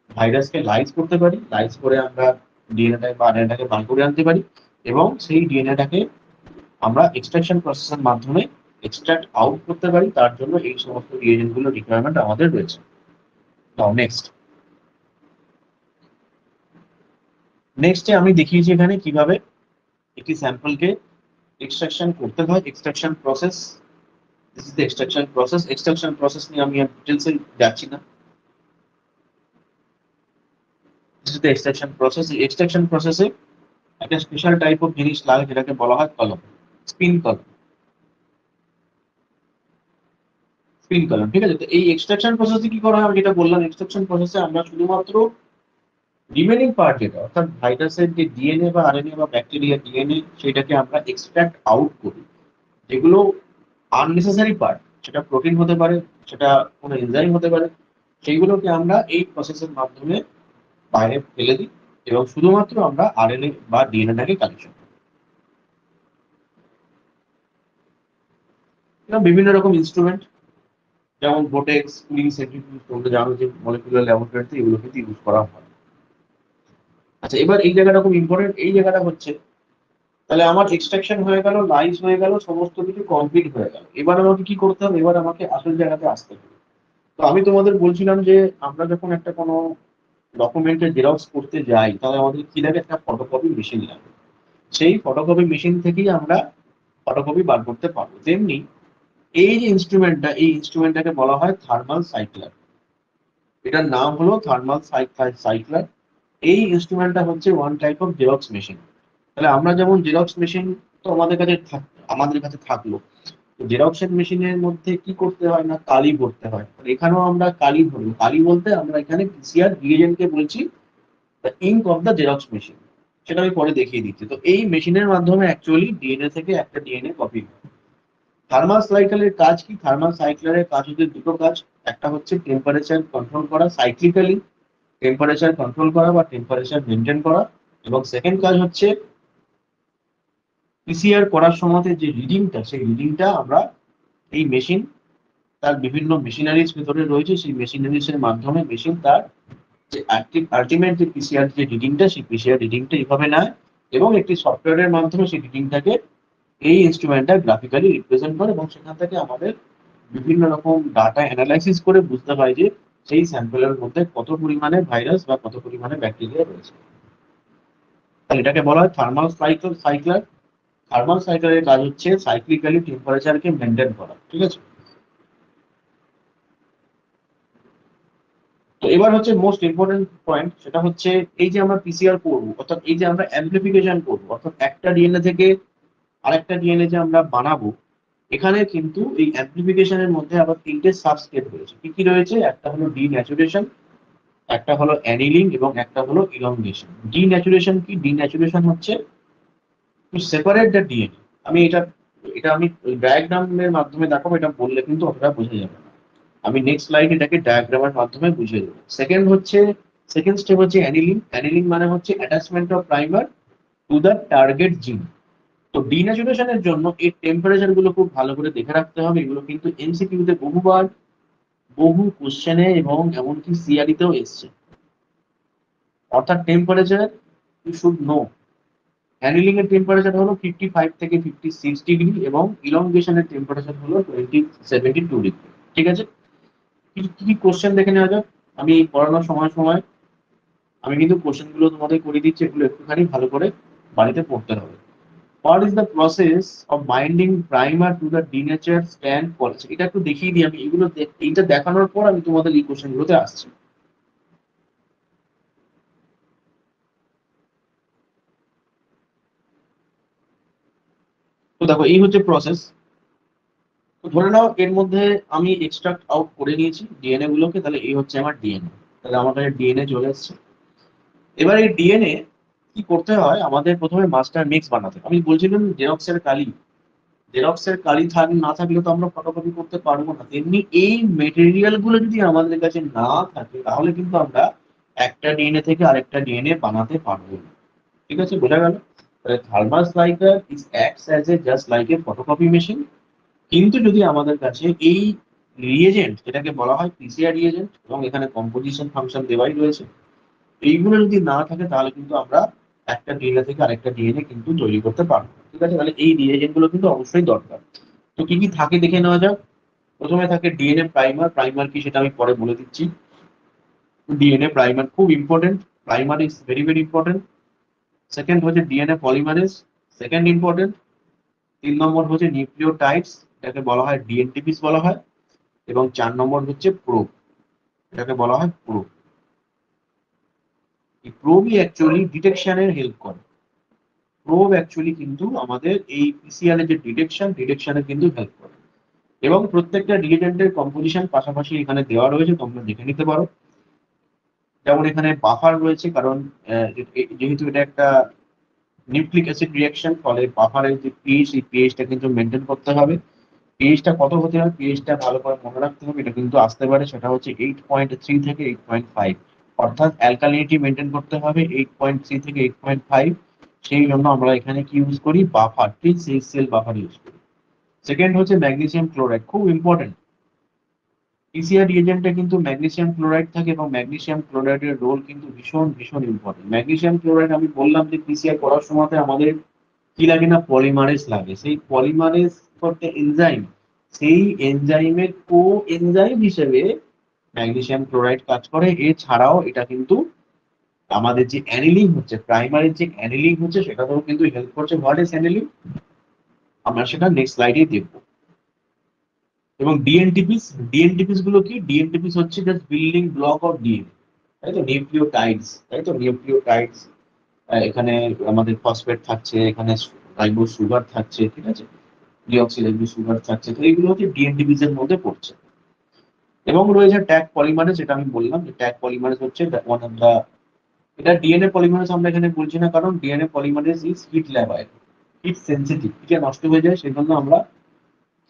ভাইরাসকে লাইজ করতে পারি। লাইজ করে আমরা ডিএনএটা বা আরএনএটাকে বার করে আনতে পারি, এবং সেই ডিএনএটাকে আমরা এক্সট্রাকশন প্রসেসের মাধ্যমে এক্সট্রাক্ট আউট করতে পারি। তার জন্য এই সমস্ত রিএজেন্ট গুলো রিকোয়ারমেন্ট আমাদের রয়েছে। নাও নেক্সটে আমি দেখিয়েছি এখানে কিভাবে একটি স্যাম্পলকে এক্সট্রাকশন করতে হয়, extraction process. This is the extraction process. Extraction process নিয়ে আমি ডিটেলসে যাচ্ছি না। This is the extraction process. এই এক্সট্রাকশন প্রসেসে একটা স্পেশাল টাইপ অফ জিনিস লাগে, যেটাকে বলা হয় কলম, স্পিন কলম, স্পিন কলম, ঠিক আছে। তো এই এক্সট্রাকশন প্রসেসে কি করা হয়, আমি যেটা বললাম, এক্সট্রাকশন প্রসেসে আমরা শুধুমাত্র রিমেনিং পার্ট যেটা অর্থাৎ ভাইরাসের যে ডিএনএ বা আরএনএ বা ব্যাকটেরিয়া ডিএনএ সেটাকে আমরা এক্সট্রাক্ট আউট করি, যেগুলো আননেসেসারি পার্ট, সেটা প্রোটিন হতে পারে, সেটা কোনো এনজাইম হতে পারে, সেইগুলোকে আমরা এই প্রসেসের মাধ্যমে বাইরে ফেলে দিই এবং শুধুমাত্র আমরা আরএনএ বা ডিএনএটাকে কালেকশন করি। এবং বিভিন্ন রকম ইনস্ট্রুমেন্ট যেমন ভোটেক্স, কুলিং সেন্ট্রিফিউজ, তোমরা জানো যে মলিকুলার ল্যাবরেটরিতে এগুলো কিন্তু ইউজ করা হয়। আচ্ছা, এবার এই জায়গাটা খুব ইম্পর্টেন্ট। এই জায়গাটা হচ্ছে, তাহলে আমার এক্সট্রাকশন হয়ে গেল, লাইস হয়ে গেল, সমস্ত কিছু কমপ্লিট হয়ে গেল। এবার আমাকে কি করতে হবে? এবার আমাকে আসল জায়গাতে আসতে হবে। তো আমি তোমাদের বলছিলাম যে আমরা যখন একটা কোনো ডকুমেন্টের জেরক্স করতে যাই, তাহলে আমাদের কি লাগে? একটা ফটোকপি মেশিন লাগে। সেই ফটোকপি মেশিন থেকেই আমরা ফটোকপি বার করতে পারবো। তেমনি এই যে ইনস্ট্রুমেন্টটা, এই ইনস্ট্রুমেন্টটাকে বলা হয় থার্মাল সাইক্লার। এটার নাম হলো থার্মাল সাইক্লার। এই ইনস্ট্রুমেন্টটা হচ্ছে one type of xerox machine. তাহলে আমরা যেমন জেরক্স মেশিন তো আমাদের কাছে থাকলো, জেরক্সের মেশিনের মধ্যে কি করতে হয় না, কালি ভরতে হয়। এখানেও আমরা কালি ভরবো। কালি বলতে আমরা এখানে পিসিআর রিএজেন্টকে বলছি the ink of the xerox machine. সেটা আমি পরে দেখিয়ে দিচ্ছি। তো এই মেশিনের মাধ্যমে অ্যাকচুয়ালি ডিএনএ থেকে একটা ডিএনএ কপি। থার্মাল সাইকেলের কাজ কি? থার্মাল সাইক্লারের কাজ হচ্ছে দুটো কাজ। একটা হচ্ছে টেম্পারেচার কন্ট্রোল করা সাইক্লিক্যালি, টেম্পারেচার কন্ট্রোল করা বা টেম্পারেচার মেনটেন করা। এবং সেকেন্ড কাজ হচ্ছে পিসিআর করার সময় যে রিডিংটা, সেই রিডিংটা আমরা এই মেশিন তার বিভিন্ন মেশিনারিজ ভিতরে রয়েছে, সেই মেশিনারিজ এর মাধ্যমে মেশিন তার যে আলটিমেট যে পিসিআর যে রিডিংটা, সেই পিসিআর রিডিংটা এইভাবে নেয় এবং একটি সফটওয়্যারের মাধ্যমে সেই রিডিংটাকে এই ইনস্ট্রুমেন্টটা গ্রাফিক্যালি রিপ্রেজেন্ট করে এবং সেখান থেকে আমাদের বিভিন্ন রকম ডাটা অ্যানালাইসিস করে বুঝতে পারি যে সেই স্যাম্পলের মধ্যে কত পরিমাণে ভাইরাস বা কত পরিমাণে ব্যাকটেরিয়া রয়েছে। তাহলে এটাকে বলা হয় থার্মাল সাইক্লার। থার্মাল সাইক্লারের কাজ হচ্ছে সাইক্লিক্যালি টেম্পারেচারকে মেনটেন করা। ঠিক আছে? তো এবার হচ্ছে মোস্ট ইম্পর্টেন্ট পয়েন্ট, সেটা হচ্ছে এই যে আমরা পিসিআর করবো, অর্থাৎ এই যে আমরা অ্যাম্প্লিফিকেশন করবো, অর্থাৎ একটা ডিএনএ থেকে আরেকটা ডিএনএ যে আমরা বানাবো, এখানে কিন্তু এই অ্যাম্প্লিফিকেশনের মধ্যে আবার তিনটে সাবস্টেপ রয়েছে। কি কি রয়েছে? একটা হলো ডিন্যাচুরেশন, একটা হলো অ্যানিলিং এবং একটা হলো ইলংগেশন। ডিন্যাচুরেশন কি? ডিন্যাচুরেশন হচ্ছে টু সেপারেট দ্য ডিএনএ। আমি এটা এটা আমি ডায়াগ্রামের মাধ্যমে দেখাবো, এটা বললে কিন্তু অতটা বোঝা যাবে না। আমি নেক্সট স্লাইড এটাকে ডায়াগ্রামের মাধ্যমে বুঝিয়ে দেবো। সেকেন্ড স্টেপ হচ্ছে অ্যানিলিং। অ্যানিলিং মানে হচ্ছে attachment of primer to the target জিন। তো ডিন্যাচুরেশনের জন্য এই টেম্পারেচার গুলো খুব ভালো করে দেখে রাখতে হবে। এগুলো কিন্তু এমসিকিউ তে বহুবার, বহু কোশ্চেনে এবং এমনকি সিআরই তেও এসছে। অর্থাৎ temperature you should know. Handling এর টেম্পারেচার হলো 55 থেকে 56 ডিগ্রি এবং ইলংগেশনের টেম্পারেচার হলো 72 ডিগ্রি। ঠিক আছে? কিছু কি কি কোশ্চেন দেখে নেওয়া যাক। আমি পড়ানোর সময় সময় আমি কিন্তু কোশ্চেন গুলো তোমাদের করে দিচ্ছি, এগুলো একটুখানি ভালো করে বাড়িতে পড়তে হবে। What is the process of binding primer to the denature stand policy? এটা একটু দেখিয়ে দিই আমি। এইটা দেখানোর পর আমি তোমাদের এই কোশ্চেন গুলোতে আসছি। তো দেখো, এই হচ্ছে প্রসেস। তো ধরে নাও এর মধ্যে আমি এক্সট্রাক্ট আউট করে নিয়েছি ডিএনএ গুলোকে, তাহলে এই হচ্ছে আমার ডিএনএ। তাহলে আমার কাছে ডিএনএ চলে এসছে। এবার এই ডিএনএ কি করতে হয়? আমাদের প্রথমে মাস্টার মিক্স বানাতে হয়। আমি বলছিলাম জেরক্সের কালি, জেরক্সের কালি না থাকলে তো আমরা ফটোকপি করতে পারবো না। তেমনি এই মেটেরিয়াল গুলো যদি আমাদের কাছে না থাকে, তাহলে কিন্তু আমরা একটা ডিএনএ থেকে আরেকটা ডিএনএ বানাতে পারবো না। ঠিক আছে? বোঝা গেল? Thermal cycler is acts as a just like a photocopy machine. কিন্তু যদি আমাদের কাছে এই রিএজেন্ট, যেটাকে বলা হয় পিসিআর রিএজেন্ট, এবং এখানে কম্পোজিশন ফাংশন দেওয়াই রয়েছে, এইগুলো যদি না থাকে তাহলে কিন্তু আমরা একটা ডিএনএ থেকে আরেকটা ডিএনএ কিন্তু তৈরি করতে পারবো না। ঠিক আছে? তাহলে এই রিএজেন্ট গুলো কিন্তু অবশ্যই দরকার। তো কি কি থাকে দেখে নেওয়া যাক। প্রথমে থাকে ডিএনএ প্রাইমার। প্রাইমার কি সেটা আমি পরে বলে দিচ্ছি। ডিএনএ প্রাইমার খুব important. Primer is very very important. Second হচ্ছে ডিএনএ পলিমারেজ, সেকেন্ড ইম্পর্টেন্ট। 3 নম্বর হচ্ছে নিউক্লিওটাইডস, এটাকে বলা হয় ডিএনটিপিস বলা হয়। এবং 4 নম্বর হচ্ছে প্রোব, এটাকে বলা হয় প্রোব। এই প্রোবই অ্যাকচুয়ালি ডিটেকশনের হেল্প করে। প্রোব অ্যাকচুয়ালি কিন্তু আমাদের এই পিসিআর এর যে ডিটেকশনে কিন্তু হেল্প করে। এবং প্রত্যেকটা রিএজেন্টের কম্পোজিশন পাশাপাশি এখানে দেওয়া রয়েছে, তোমরা দেখে নিতে পারো। যেমন এখানে বাফার রয়েছে, কারণ যেহেতু এটা একটা নিউক্লিক অ্যাসিড রিয়াকশন, ফলে বাফারের যে পিএইচ, এই পিএইচটা কিন্তু মেনটেন করতে হবে। পিএইচটা কত হতে হবে, পিএইচটা ভালো করে মনে রাখতে হবে, এটা কিন্তু আসতে পারে, সেটা হচ্ছে 8.3 থেকে 8.5, অর্থাৎ অ্যালকালিনিটি মেনটেন করতে হবে 8.3 থেকে 8.5। সেই জন্য আমরা এখানে কি ইউজ করি, বাফার, ঠিক সিএসসিএল বাফার ইউজ করি। সেকেন্ড হচ্ছে ম্যাগনেসিয়াম ক্লোরাইড, খুব ইম্পর্টেন্ট। পিসিআর রিএজেন্টে কিন্তু ম্যাগনেসিয়াম ক্লোরাইড থাকে, এবং ম্যাগনেসিয়াম ক্লোরাইডের রোল কিন্তু ভীষণ ভীষণ ইম্পর্টেন্ট। ম্যাগনেসিয়াম ক্লোরাইড আমি বললাম যে পিসিআর করার সময় আমাদের কি লাগে না, পলিমারেজ লাগে। সেই পলিমারেজ করতে এনজাইম, সেই এনজাইমের কো এনজাইম হিসেবে ম্যাগনেসিয়াম ক্লোরাইড কাজ করে। এছাড়াও এটা কিন্তু আমাদের যে অ্যানিলিং হচ্ছে, প্রাইমারির যে অ্যানিলিং হচ্ছে, সেটাতেও কিন্তু হেল্প করছে। হোয়াট ইজ অ্যানিলিং, আমরা সেটা নেক্সট স্লাইডে দেখবো। এবং ডিএনটিপিস, ডিএনটিপিস গুলো কি, ডিএনটিপিস হচ্ছে just building block of DNA, তাই তো, নিউক্লিওটাইডস, তাই তো, নিউক্লিওটাইডস। এখানে আমাদের ফসফেট থাকছে, এখানে রাইবোজ সুগার থাকছে, ঠিক আছে, ডিঅক্সিরাইবোজ সুগার থাকছে, তো এইগুলো হচ্ছে ডিএনটিপিস এর মধ্যে পড়ছে। এবং রয়েছে ট্যাগ পলিমারেজ, যেটা আমি বললাম যে ট্যাগ পলিমারেজ হচ্ছে ওয়ান অফ দা, এটা ডিএনএ পলিমারেজ আমরা এখানে বলছি না, কারণ DNA polymerase is heat labile, heat sensitive, এটা নষ্ট হয়ে যায়। সেই জন্য আমরা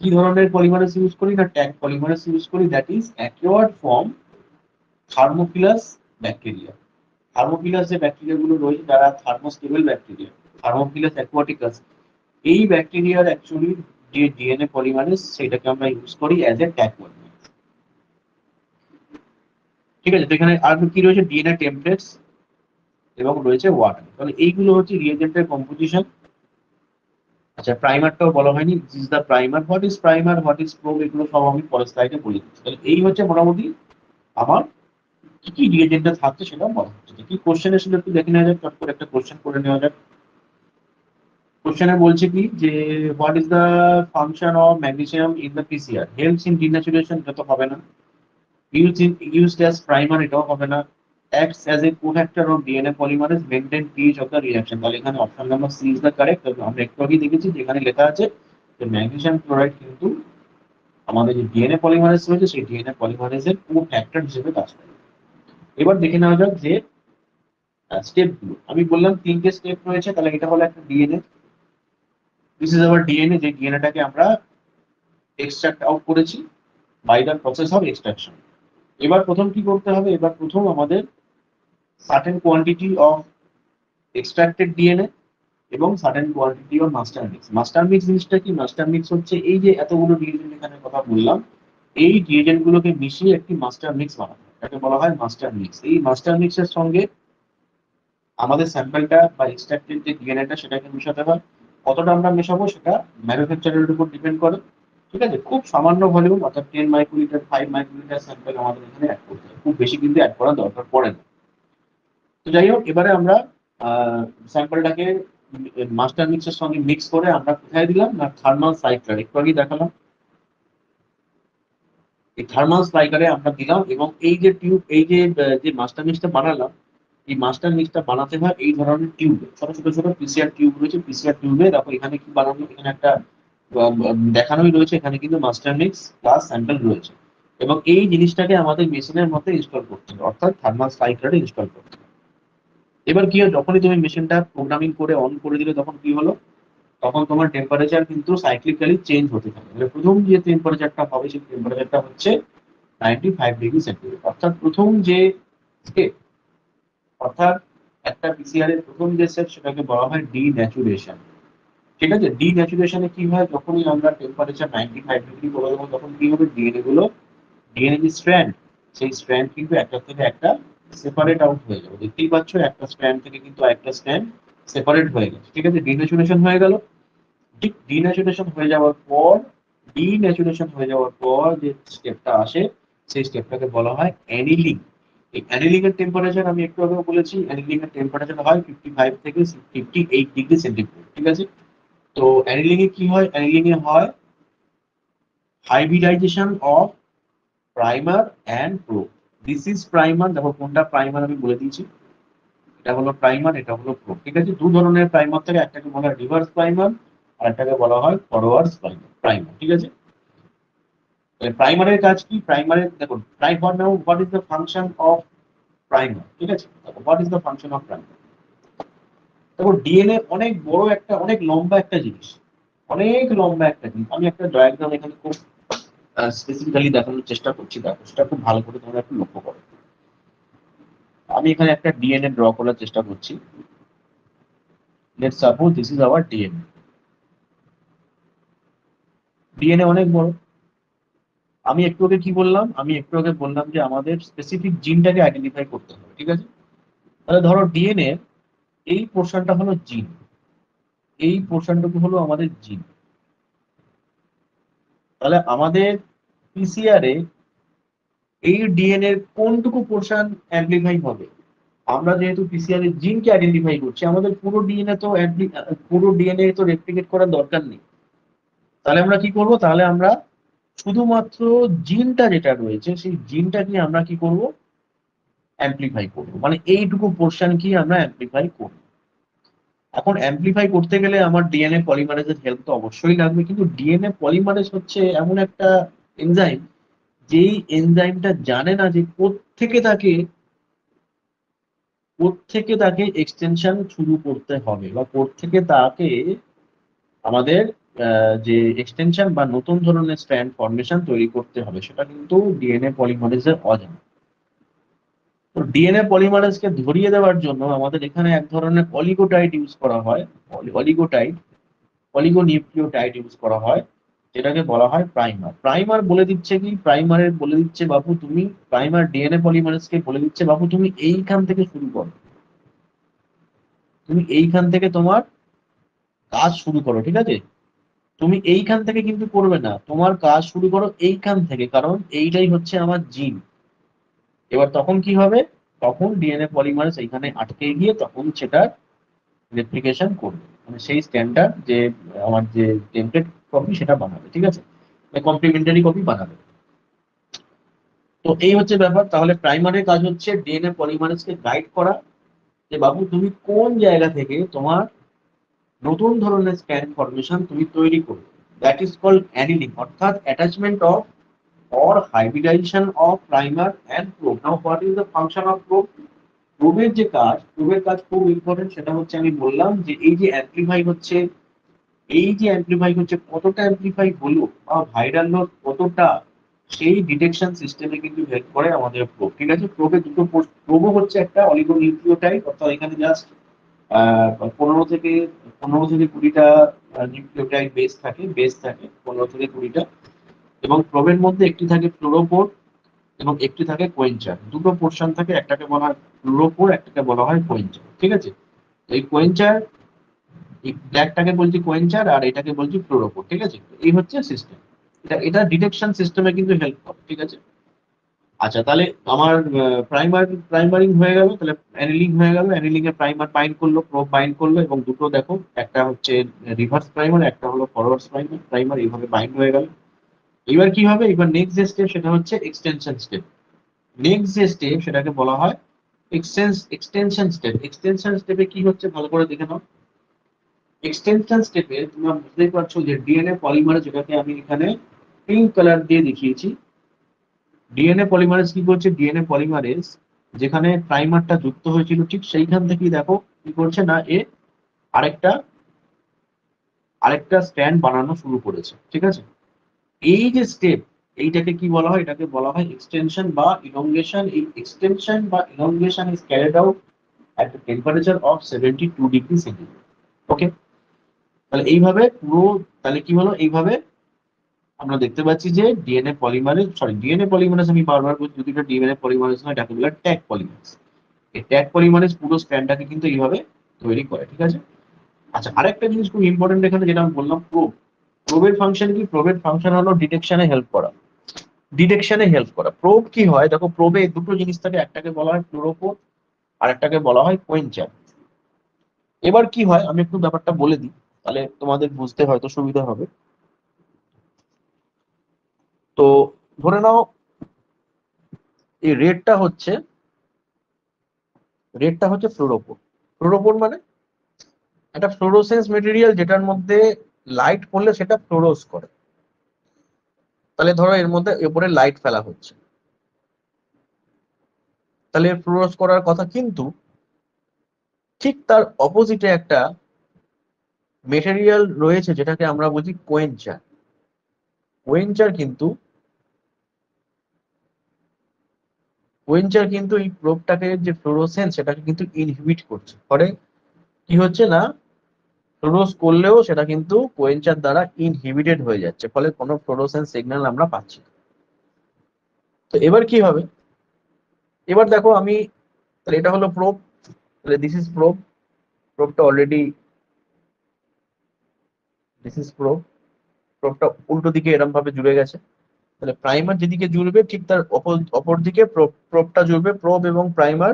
কি ধরনের পলিমারেজ ইউজ করি না, ট্যাগ পলিমারেজ ইউজ করি, দ্যাট ইজ অ্যাকিউয়ার্ড ফ্রম থার্মোফিলাস ব্যাকটেরিয়া। থার্মোফিলাস যে ব্যাকটেরিয়া গুলো রয়েছে, যারা থার্মোস্টেবল ব্যাকটেরিয়া, থার্মোফিলাস অ্যাকুয়াটিকাস, এই ব্যাকটেরিয়ার অ্যাকচুয়ালি যে ডিএনএ পলিমারেজ, সেটাকে আমরা ইউজ করি অ্যাজ এ ট্যাগ পলিমারেজ। ঠিক আছে, তো এখানে আর কি রয়েছে, ডিএনএ টেমপ্লেটস এবং রয়েছে ওয়াটার, তাহলে এইগুলো হচ্ছে রিয়েজেন্টের কম্পোজিশন। আচ্ছা, প্রাইমারটাও বলা হয়নি, this is the primer. What is primer, what is probe, এগুলো সব আমি পরের স্লাইডে বলে দিচ্ছি। তাহলে এই হচ্ছে মোটামুটি আমার কি কি রিয়েজেন্টটা থাকছে সেটা বলা হচ্ছে। কি কোশ্চেন এসে একটু দেখে নেওয়া যাক, চট করে একটা কোশ্চেন করে নেওয়া যাক। কোশ্চেনে বলছে কি যে what is the function of magnesium in the PCR, helps in ডিন্যাচুরেশন, এটা তো হবে না। Used as primer, এটাও হবে না। Acts as a cofactor of DNA polymerase, maintain pH of the reaction, তাহলে এখানে option number C is the correct. আমরা একটু আগে দেখেছি যেখানে লেখা আছে যে ম্যাগনেসিয়াম ক্লোরাইড কিন্তু আমাদের যে ডিএনএ পলিমারেজ রয়েছে, সেই ডিএনএ পলিমারেজের কোফ্যাক্টর হিসেবে কাজ করে। এবার দেখে নেওয়া যাক যে স্টেপ গুলো। আমি বললাম তিনটে স্টেপ রয়েছে, তাহলে এটা হলো একটা DNA, this is our DNA, যে ডিএনএটাকে আমরা এক্সট্রাক্ট আউট করেছি by the process of extraction. এবার প্রথম কি করতে হবে, এবার প্রথম আমাদের certain quantity of extracted DNA এবং certain quantity of master mix. Master mix জিনিসটা কি, মাস্টার মিক্স হচ্ছে এই যে এতগুলো রিয়েজেন্ট এখানে কথা বললাম, এই রিয়েজেন্ট গুলোকে মিশিয়ে একটি মাস্টার মিক্স বানানো, এটাকে বলা হয় মাস্টার মিক্স। এই মাস্টার মিক্সের সঙ্গে আমাদের স্যাম্পলটা বা এক্সট্রাক্টেড যে ডিএনএটা, সেটাকে মেশাতে হয়। কতটা আমরা মেশাবো সেটা ম্যানুফ্যাকচারের উপর ডিপেন্ড করে, ঠিক আছে। খুব সামান্য ভলিউম, অর্থাৎ 10 মাইক্রোলিটার, 5 মাইক্রোলিটার স্যাম্পল আমাদের এখানে অ্যাড করতে হয়, খুব বেশি কিন্তু অ্যাড করার দরকার পড়ে না। তো যাই হোক, এবারে আমরা স্যাম্পলটাকে মাস্টার মিক্সের সঙ্গে মিক্স করে আমরা কোথায় দিলাম না, থার্মাল সাইক্লার, একটু আগেই দেখালাম, এই থার্মাল সাইক্লারে আমরা দিলাম। এবং এই যে টিউব, এই যে যে মাস্টার মিক্সটা বানালাম, এই মাস্টার মিক্সটা বানাতে হয় এই ধরনের টিউবে, ছোট ছোট ছোট পিসিআর টিউব রয়েছে। পিসিআর টিউবে দেখো এখানে কি বানানো, এখানে একটা দেখানোই রয়েছে, এখানে কিন্তু মাস্টার মিক্স প্লাস স্যাম্পল রয়েছে। এবং এই জিনিসটাকে আমাদের মেশিনের মধ্যে ইনস্টল করতে হবে, অর্থাৎ থার্মাল সাইক্লারে ইনস্টল করতে হবে। এবার কি হয়, যখনই তুমি মেশিনটা প্রোগ্রামিং করে অন করে দিলে, তখন কি হলো, তখন তোমার টেম্পারেচার কিন্তু সাইক্লিক্যালি চেঞ্জ হতে থাকে। মানে প্রথম যে টেম্পারেচারটা হবে, সেই টেম্পারেচারটা হচ্ছে 95 ডিগ্রি সেন্টিগ্রেড, অর্থাৎ প্রথম যে স্টেপ, অর্থাৎ একটা পিসিআর এর প্রথম যে স্টেপ, সেটাকে বলা হয় ডিন্যাচুরেশন। ঠিক আছে, ডিন্যাচুরেশনে কি হয়, যখনই আমরা টেম্পারেচার 95 ডিগ্রি করে দেবো, তখন কি হবে, ডিএনএ গুলো, ডিএনএ যে স্ট্র্যান্ড, সেই স্ট্র্যান্ড কিন্তু একটা থেকে একটা সেপারেট আউট হয়ে যাবে। দেখতেই পাচ্ছ, একটা স্ট্র্যান্ড থেকে কিন্তু একটা স্ট্র্যান্ড সেপারেট হয়ে গেছে। ঠিক আছে, ডিন্যাচুরেশন হয়ে গেল। ঠিক ডিন্যাচুরেশন হয়ে যাওয়ার পর, ডিন্যাচুরেশন হয়ে যাওয়ার পর যে স্টেপটা আসে, সেই স্টেপটাকে বলা হয় অ্যানিলিং। এই অ্যানিলিং এর টেম্পারেচার আমি একটু আগে বলেছি, অ্যানিলিং এর টেম্পারেচার হয় 55 থেকে 58 ডিগ্রি সেন্টিগ্রেড। ঠিক আছে, তো অ্যানিলিং এ কি হয়, অ্যানিলিং এ হয় hybridization of primer and probe. This is primer, দেখো কোনটা প্রাইমার আমি বলে দিয়েছি, এটা হলো প্রাইমার, এটা হলো প্রোব। ঠিক আছে, দু ধরনের প্রাইমার থাকে, একটাকে বলা হয় রিভার্স প্রাইমার, আর একটাকে বলা হয় ফরওয়ার্ড প্রাইমার। ঠিক আছে, প্রাইমারের কাজ কি, প্রাইমারের দেখুন, what is the function of primer, ঠিক আছে? What is the function of primer? দেখো ডিএনএ অনেক বড় একটা, অনেক লম্বা একটা জিনিস, অনেক লম্বা একটা জিনিস। আমি একটা ডায়াগ্রাম এখানে খুব স্পেসিফিক্যালি দেখানোর চেষ্টা করছি, দেখো সেটা খুব ভালো করে তোমরা একটু লক্ষ্য করো। আমি এখানে একটা ডিএনএ ড্র করার চেষ্টা করছি। Let's suppose this is our DNA. DNA অনেক বড়। আমি একটু আগে কি বললাম? আমি একটু আগে বললাম যে আমাদের স্পেসিফিক জিনটাকে আইডেন্টিফাই করতে হবে, ঠিক আছে? তাহলে ধরো ডিএনএ এই পোর্শনটা হলো জিন, এই পোর্শনটুকু হলো আমাদের জিন। তাহলে আমাদের পিসিআর এ এই ডিএনএ এর কোনটুকু পোর্শন অ্যাম্প্লিফাই হবে? আমরা যেহেতু পিসিআর এর জিনকে আইডেন্টিফাই করছি, আমাদের পুরো ডিএনএ তো রেপ্লিকেট করার দরকার নেই। তাহলে আমরা কি করব? তাহলে আমরা শুধুমাত্র জিনটা যেটা রয়েছে সেই জিনটাকে আমরা কি করব? অ্যাম্প্লিফাই করব, মানে এইটুকু পোর্শন কি আমরা অ্যাম্প্লিফাই করব। এখন অ্যাম্প্লিফাই করতে গেলে আমার ডিএনএ পলিমারেজের হেল্প তো অবশ্যই লাগবে, কিন্তু ডিএনএ পলিমারেজ হচ্ছে এমন একটা এনজাইম, যেই এনজাইমটা জানে না যে কোত্থেকে তাকে এক্সটেনশন শুরু করতে হবে, বা কোত্থেকে তাকে আমাদের যে এক্সটেনশন বা নতুন ধরনের স্ট্র্যান্ড ফরমেশন তৈরি করতে হবে, সেটা কিন্তু ডিএনএ পলিমারেজের অজানা। তো ডিএনএ পলিমারেজকে ধরিয়ে দেওয়ার জন্য আমাদের এখানে এক ধরনের অলিগোটাইড ইউজ করা হয়। অলিগোটাইড, অলিগোনিউক্লিওটাইড ইউজ করা হয়, যেটাকে বলা হয় প্রাইমার। প্রাইমার বলে দিচ্ছে কি? প্রাইমারের বলে দিচ্ছে বাবু তুমি, প্রাইমার ডিএনএ পলিমারেজকে বলে দিচ্ছে বাবু তুমি এইখান থেকে শুরু করো, তুমি এইখান থেকে তোমার কাজ শুরু করো, ঠিক আছে? তুমি এইখান থেকে কিন্তু করবে না, তোমার কাজ শুরু করো এইখান থেকে, কারণ এইটাই হচ্ছে আমার জিন। এবার তখন কি হবে? তখন ডিএনএ পলিমারেজ এইখানে আটকে গিয়ে তখন সেটা রেপ্লিকেশন করবে, মানে সেই স্ট্যান্ডার্ড যে আমার যে টেমপ্লেট কপি সেটা বানাবে, ঠিক আছে? কমপ্লিমেন্টারি কপি বানাবে। তো এই হচ্ছে ব্যাপার। তাহলে প্রাইমারের কাজ হচ্ছে ডিএনএ পলিমারেজকে গাইড করা, যে বাবু তুমি কোন জায়গা থেকে তোমার নতুন ধরনের স্ট্যান্ড ফরমেশন তুমি তৈরি করবে। দ্যাট ইজ কল্ড অ্যানিলিং, অর্থাৎ attachment of or hybridization of primer and probe. Now what is the function of probe? প্রোবের যে কাজ, প্রোবের কাজ খুব ইম্পর্টেন্ট। সেটা হচ্ছে আমি বললাম যে এই যে অ্যাম্প্লিফাই হচ্ছে, এই যে অ্যাম্প্লিফাই হচ্ছে কতটা অ্যাম্প্লিফাই হলো বা ভাইরাল লোড কতটা, সেই ডিটেকশন সিস্টেমে কিন্তু হেল্প করে আমাদের প্রোব, ঠিক আছে? প্রোবে দুটো প্রোবও হচ্ছে একটা অলিগোনিউক্লিওটাইড, অর্থাৎ এখানে জাস্ট 15 থেকে 20টা নিউক্লিওটাইড বেস থাকে 15 থেকে 20টা। এবং প্রোবের মধ্যে একটি থাকে ফ্লোরোপোর এবং একটি থাকে কোয়েঞ্চার, দুটো পোর্শন থাকে, একটাকে বলা হয় ফ্লোরোপোর, একটাকে বলা হয় কোয়েঞ্চার, ঠিক আছে? তো এই কোয়েঞ্চার, এই ব্ল্যাকটাকে বলছি কোয়েঞ্চার আর এটাকে বলছি ফ্লোরোপোর, ঠিক আছে? এই হচ্ছে সিস্টেম। এটা ডিটেকশন সিস্টেমে কিন্তু হেল্প করে, ঠিক আছে? আচ্ছা, তাহলে আমার প্রাইমারিং হয়ে গেল, তাহলে অ্যানিলিং হয়ে গেল। অ্যানিলিং এ প্রাইমার বাইন্ড করলো, প্রোব বাইন্ড করলো, এবং দুটো দেখো, একটা হচ্ছে রিভার্স প্রাইমার, একটা হলো ফরওয়ার্ড প্রাইমার, এইভাবে বাইন্ড হয়ে গেল। এবার কি হবে? এবার নেক্সট যে স্টেপ সেটা হচ্ছে এক্সটেনশন স্টেপ। নেক্সট যে স্টেপ সেটাকে বলা হয় এক্সটেনশন স্টেপ। এক্সটেনশন স্টেপে কি হচ্ছে ভালো করে দেখে নাও। এক্সটেনশন স্টেপে তোমরা বুঝতেই পারছো যে ডিএনএ পলিমারেজ, যেটাকে আমি এখানে পিঙ্ক কালার দিয়ে দেখিয়েছি, ডিএনএ পলিমারেজ কি করছে? ডিএনএ পলিমারেজ যেখানে প্রাইমারটা যুক্ত হয়েছিল ঠিক সেইখান থেকেই দেখো কি করছে না, আরেকটা আরেকটা স্ট্যান্ড বানানো শুরু করেছে, ঠিক আছে? এই যে স্টেপ, এইটাকে কি বলা হয়? এটাকে বলা হয় এক্সটেনশন বা ইলংগেশন। এই এক্সটেনশন বা elongation is carried out at a temperature of 72 degree centigrade. Okay, তাহলে এইভাবে পুরো, তাহলে কি হলো? এইভাবে আমরা দেখতে পাচ্ছি যে ডিএনএ পলিমারেজ আমি বারবার বলছি, যদি এটা ডিএনএ পলিমারেজ নয়, এটাকে বলে ট্যাগ পলিমারেজ। এই ট্যাগ পলিমারেজ পুরো স্ট্যান্ডটাকে কিন্তু এইভাবে তৈরি করে, ঠিক আছে? আচ্ছা, আরেকটা জিনিস খুব ইম্পর্টেন্ট এখানে, যেটা আমি বললাম প্রোব। প্রোবের ফাংশন কি? প্রোবের ফাংশন হলো ডিটেকশনে হেল্প করা। প্রোব কি হয় দেখো, প্রোবে দুটো জিনিস থাকে, একটাকে বলা হয় ফ্লোরোফোর আর একটাকে বলা হয় কোয়েঞ্চার। এবার কি হয় আমি একটু ব্যাপারটা বলে দিই, তাহলে তোমাদের বুঝতে হয়তো সুবিধা হবে। তো ধরে নাও এই রেডটা হচ্ছে ফ্লোরোফোর। ফ্লোরোফোর মানে একটা ফ্লোরোসেন্স মেটেরিয়াল, যেটার মধ্যে লাইট পড়লে সেটা ফ্লোরোস করে। তাহলে ধরো এর মধ্যে উপরে লাইট ফেলা হচ্ছে, তাহলে ফ্লোরোস করার কথা, কিন্তু ঠিক তার অপোজিটে একটা মেটেরিয়াল রয়েছে যেটাকে আমরা বলছি কোয়েঞ্চার। কোয়েঞ্চার কিন্তু এই প্রোবটাকে যে ফ্লোরোসেন্স সেটাকে কিন্তু ইনহিবিট করছে। ফলে কি হচ্ছে না, ফ্লোরোস করলেও সেটা কিন্তু কোয়েঞ্চার দ্বারা ইনহিবিটেড হয়ে যাচ্ছে, ফলে কোনো ফ্লোরোসেন্স সিগন্যাল আমরা পাচ্ছি না। তো এবার কি হবে, এবার দেখো আমি, তাহলে এটা হলো প্রোব, তাহলে দিস ইজ প্রোব, প্রোবটা অলরেডি, দিস ইজ প্রোব, প্রোবটা উল্টো দিকে এরম ভাবে জুড়ে গেছে। তাহলে প্রাইমার যেদিকে জুড়বে ঠিক তার অপর দিকে প্রোবটা জুড়বে। প্রোব এবং প্রাইমার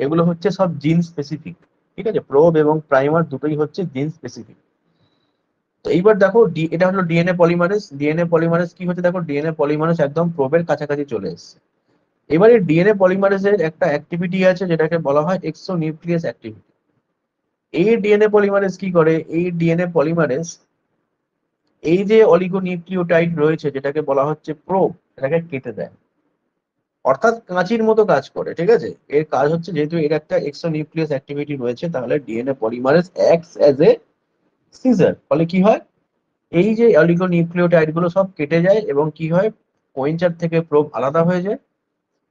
এগুলো হচ্ছে সব জিন স্পেসিফিক, ঠিক আছে? প্রোব এবং প্রাইমার দুটোই হচ্ছে জিন স্পেসিফিক। তো এইবার দেখো এটা হলো ডিএনএ পলিমারেজ। ডিএনএ পলিমারেজ কি হচ্ছে, দেখো ডিএনএ পলিমারেজ একদম প্রোবের কাছাকাছি চলে এসেছে। এবারে ডিএনএ পলিমারেজের একটা অ্যাক্টিভিটি আছে যেটাকে বলা হয় এক্সো নিউক্লিয়াস অ্যাক্টিভিটি। এই ডিএনএ পলিমারেজ কি করে, এই ডিএনএ পলিমারেজ এই যে অলিগোনিউক্লিওটাইড রয়েছে যেটাকে বলা হচ্ছে প্রোব, এটাকে কেটে দেয়, অর্থাৎ কাঁচির মতো কাজ করে, ঠিক আছে? এর কাজ হচ্ছে, যেহেতু এর একটা এক্সো নিউক্লিয়াস অ্যাক্টিভিটি রয়েছে, তাহলে DNA polymerase acts as a scissor. ফলে কি হয়, এই যে অলিগোনিউক্লিওটাইড গুলো সব কেটে যায় এবং কি হয়, কোয়েঞ্চার থেকে প্রোব আলাদা হয়ে যায়।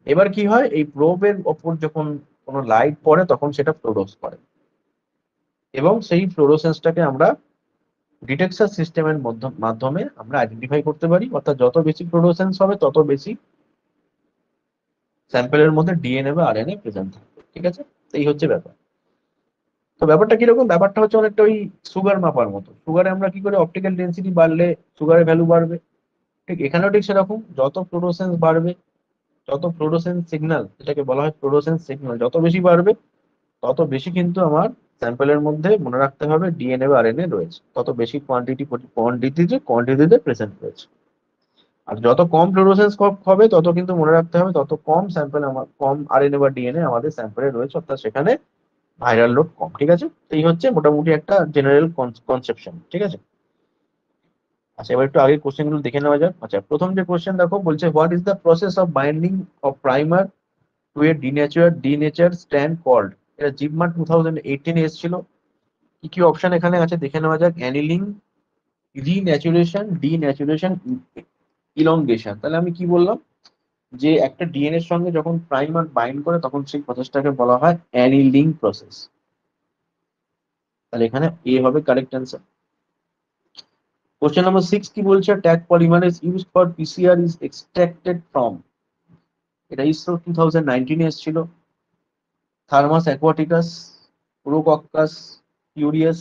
এবার কি হয়, এই প্রোবের ওপর যখন কোনো লাইট পড়ে তখন সেটা ফ্লোরোস করে, এবং সেই ফ্লোরোসেন্সটাকে আমরা ডিটেকশন সিস্টেমের মাধ্যমে আমরা আইডেন্টিফাই করতে পারি। অর্থাৎ যত বেশি ফ্লোরোসেন্স হবে তত বেশি স্যাম্পেলের মধ্যে ডিএনএ বা আরএনএ প্রেজেন্ট থাকবে, ঠিক আছে? এই হচ্ছে ব্যাপার। তো ব্যাপারটা কিরকম, ব্যাপারটা হচ্ছে অনেকটা ওই সুগার মাপার মতো। সুগারে আমরা কি করে, অপটিক্যাল ডেন্সিটি বাড়লে সুগারের ভ্যালু বাড়বে, ঠিক এখানেও ঠিক সেরকম। যত ফ্লোরোসেন্স বাড়বে, যত ফ্লোরোসেন্স সিগন্যাল, যেটাকে বলা হয় ফ্লোরোসেন্স সিগন্যাল, যত বেশি বাড়বে তত বেশি কিন্তু আমার স্যাম্পলের মধ্যে মনে রাখতে হবে ডিএনএ বা আরএনএ রয়েছে, তত বেশি কোয়ান্টিটিতে প্রেজেন্ট রয়েছে। আর যত কম ফ্লোরোসেন্স হবে তত কিন্তু মনে রাখতে হবে তত কম স্যাম্পল, আমার কম আরএনএ বা ডিএনএ আমাদের স্যাম্পলে রয়েছে, অর্থাৎ সেখানে ভাইরাল লোড কম, ঠিক আছে? তো এই হচ্ছে মোটামুটি একটা জেনারেল কনসেপশন, ঠিক আছে? আচ্ছা, এবার একটু আগে কোশ্চেন গুলো দেখে নেওয়া যাক। আচ্ছা, প্রথম যে কোশ্চেন দেখো, বলছে what is the process of binding of primer to a denature strand called. এটা জিপমার 2018 এসেছিল। কি কি অপশন এখানে আছে দেখে নেওয়া যাক। Annealing, renaturation, denaturation, elongation. তাহলে আমি কি বললাম, যে একটা ডিএনএ এর সঙ্গে যখন প্রাইমার বাইন্ড করে তখন সেই প্রসেসটাকে বলা হয় অ্যানিলিং প্রসেস। তাহলে এখানে এ হবে কারেক্ট অ্যান্সার। কোশ্চেন নাম্বার 6 কি বলছে, tag polymerase used for PCR is extracted from. এটা ইসরো 2019 এ এসেছিল। থার্মাস অ্যাকুয়াটিকাস, প্রোকক্কাস পিউরিয়াস,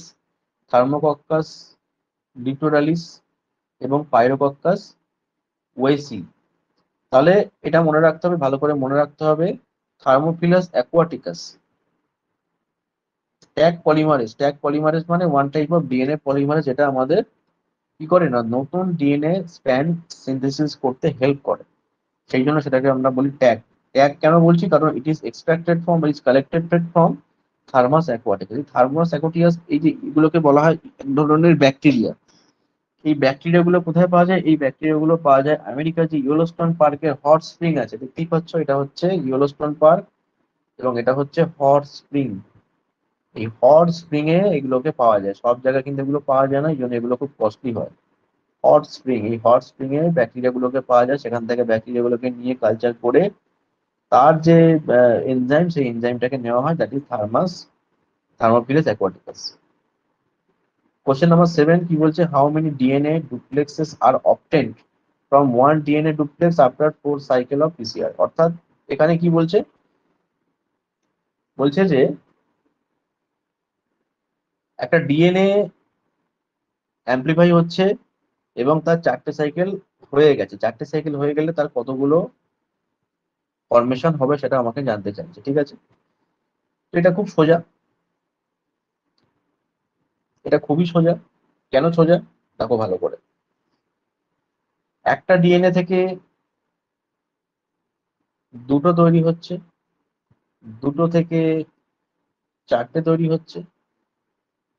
থার্মোকক্কাস লিটোরালিস এবং পাইরোকক্কাস ওয়েসি। তাহলে এটা মনে রাখতে হবে, ভালো করে মনে রাখতে হবে, থার্মোফিলাস অ্যাকুয়াটিকাস। ট্যাগ পলিমারেজ মানে one type of DNA polymerase, যেটা আমাদের কি করে না, নতুন ডিএনএ স্ট্র্যান্ড সিনথেসিস করতে হেল্প করে। সেই জন্য সেটাকে আমরা বলি ট্যাগ। ট্যাগ কেন বলছি, কারণ it is extracted from, is collected from Thermus aquaticus. এই থার্মাস অ্যাকুয়াটিকাস, এই যে এগুলোকে বলা হয় এক ধরনের ব্যাকটেরিয়া। এই ব্যাকটেরিয়া গুলো কোথায় পাওয়া যায়, এই ব্যাকটেরিয়া গুলো পাওয়া যায় আমেরিকার যে ইয়েলোস্টোন পার্কের হট স্প্রিং আছে, দেখতেই পাচ্ছ, এটা হচ্ছে ইয়েলোস্টোন পার্ক এবং এটা হচ্ছে হট স্প্রিং। এই হট স্প্রিং এ এগুলোকে পাওয়া যায়, সব জায়গায় কিন্তু এগুলো পাওয়া যায় না, এই জন্য এগুলো খুব কস্টলি হয়। হট স্প্রিং, এই হট স্প্রিং এ ব্যাকটেরিয়া গুলোকে পাওয়া যায়, সেখান থেকে ব্যাকটেরিয়া গুলোকে নিয়ে কালচার করে তার যে এনজাইম, সেই এনজাইমটাকে নেওয়া হয়, that is Thermophilus aquaticus. Question number 7 কি বলছে, how many DNA duplexes are obtained from one DNA duplex after 4 cycle of PCR. অর্থাৎ এখানে কি বলছে, বলছে যে একটা ডিএনএ অ্যাম্প্লিফাই হচ্ছে এবং তার 4টে সাইকেল হয়ে গেছে, 4টে সাইকেল হয়ে গেলে তার কতগুলো ফরমেশন হবে সেটা আমাকে জানতে চাইছে, ঠিক আছে? তো এটা খুব সোজা, এটা খুবই সোজা। কেন সোজা, দেখো ভালো করে। একটা ডিএনএ থেকে দুটো তৈরি হচ্ছে, দুটো থেকে চারটে তৈরি হচ্ছে,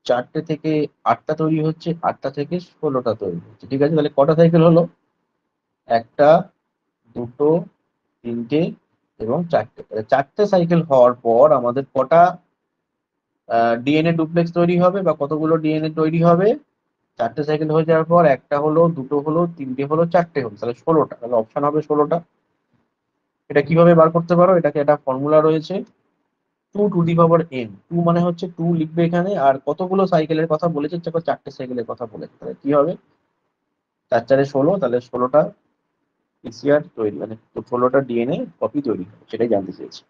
চারটে থেকে আটটা তৈরি হচ্ছে, আটটা থেকে 16টা তৈরি হচ্ছে, ঠিক আছে? তাহলে কটা সাইকেল হলো, একটা, দুটো, তিনটে, এবং চারটে, চারটে সাইকেল হওয়ার পর আমাদের কটা ডিএনএ ডুপ্লেক্স তৈরি হবে বা কতগুলো ডিএনএ তৈরি হবে? চারটে সাইকেল হয়ে যাওয়ার পর একটা হলো, দুটো হলো, তিনটে হলো, চারটে হলো, তাহলে 16টা। তাহলে অপশন হবে 16টা। এটা কিভাবে বার করতে পারো? এটাকে একটা ফর্মুলা রয়েছে, 2 টু দি পাওয়ার n। 2 মানে হচ্ছে 2 লিখবে এখানে, আর কতগুলো সাইকেলের কথা বলেছে? চারটে সাইকেলের কথা বলেছে। তাহলে কি হবে? 4 4 16, তাহলে 16টা পিসিআর তৈরি, মানে 16টা ডিএনএ কপি তৈরি হবে, সেটাই জানতে চেয়েছি।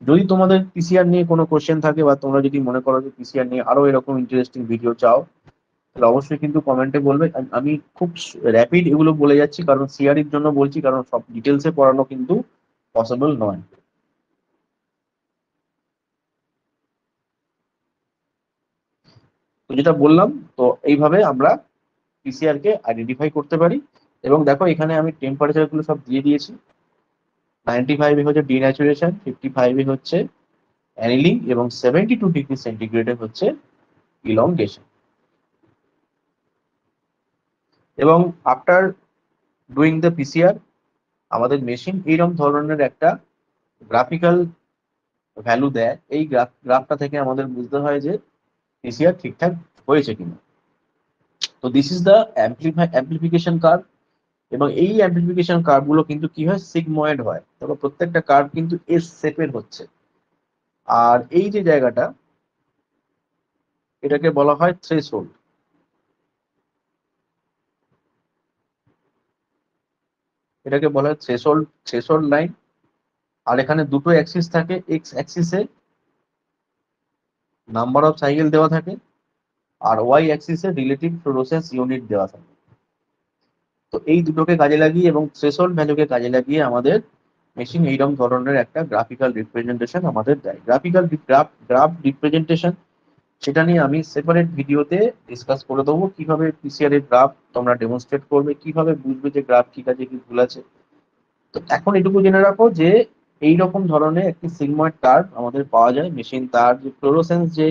যদি তোমাদের পিসিআর নিয়ে কোনো কোশ্চেন থাকে বা তোমরা যদি মনে করো যে পিসিআর নিয়ে আরো এরকম ইন্টারেস্টিং ভিডিও চাও, তাহলে অবশ্যই কিন্তু কমেন্টে বলবে। আমি খুব র্যাপিড এগুলো বলে যাচ্ছি, কারণ সিআরির জন্য বলছি, কারণ সব ডিটেলসে পড়ানো কিন্তু পসিবল নয়। তো যেটা বললাম, তো এইভাবে আমরা পিসিআর কে আইডেন্টিফাই করতে পারি। এবং দেখো এখানে আমি টেম্পারেচার গুলো সব দিয়ে দিয়েছি। 95 হচ্ছে ডিন্যাচুরেশন, 55 হচ্ছে অ্যানিলিং, এবং 72 ডিগ্রি সেন্টিগ্রেডে হচ্ছে ইলংগেশন। এবং আফটার ডুইং দ্য পিসিআর, আমাদের মেশিন এইরকম ধরনের একটা গ্রাফিক্যাল ভ্যালু দেয়। এই গ্রাফটা থেকে আমাদের বুঝতে হয় যে পিসিআর ঠিকঠাক হয়েছে কিনা। তো this is the amplification curve. এবং এই অ্যাম্প্লিফিকেশন কার্ভ গুলো কিন্তু কি হয়? সিগময়েড হয়। তবে প্রত্যেকটা কার্ভ কিন্তু এস শেপের হচ্ছে। আর এই যে জায়গাটা, এটাকে বলা হয় থ্রেশহোল্ড। এটাকে বলা হয় থ্রেশহোল্ড, থ্রেশহোল্ড লাইন। আর এখানে দুটো অ্যাক্সিস থাকে, এক্স অ্যাক্সিসে নাম্বার অফ সাইকেল দেওয়া থাকে, আর ওয়াই অ্যাক্সিসে রিলেটিভ ফ্লোরোসেন্স ইউনিট দেওয়া থাকে। তো এই দুটোকে কাজে লাগিয়ে এবং থ্রেশহোল্ড ভ্যালুকে কাজে লাগিয়ে আমাদের মেশিন এইরকম ধরনের একটা গ্রাফিক্যাল রিপ্রেজেন্টেশন আমাদের দেয়। গ্রাফিক্যাল গ্রাফ রিপ্রেজেন্টেশন, সেটা নিয়ে আমি সেপারেট ভিডিওতে ডিসকাস করে দেবো। কিভাবে পিসিআর এর গ্রাফ তোমরা ডেমনস্ট্রেট করবে, কিভাবে বুঝবে যে গ্রাফ ঠিক আছে কি ভুল আছে। তো এখন এটুকু জেনে রাখো যে এইরকম ধরনের একটি সিগময়েড কার্ভ আমাদের পাওয়া যায়। মেশিন তার যে ফ্লোরোসেন্স, যে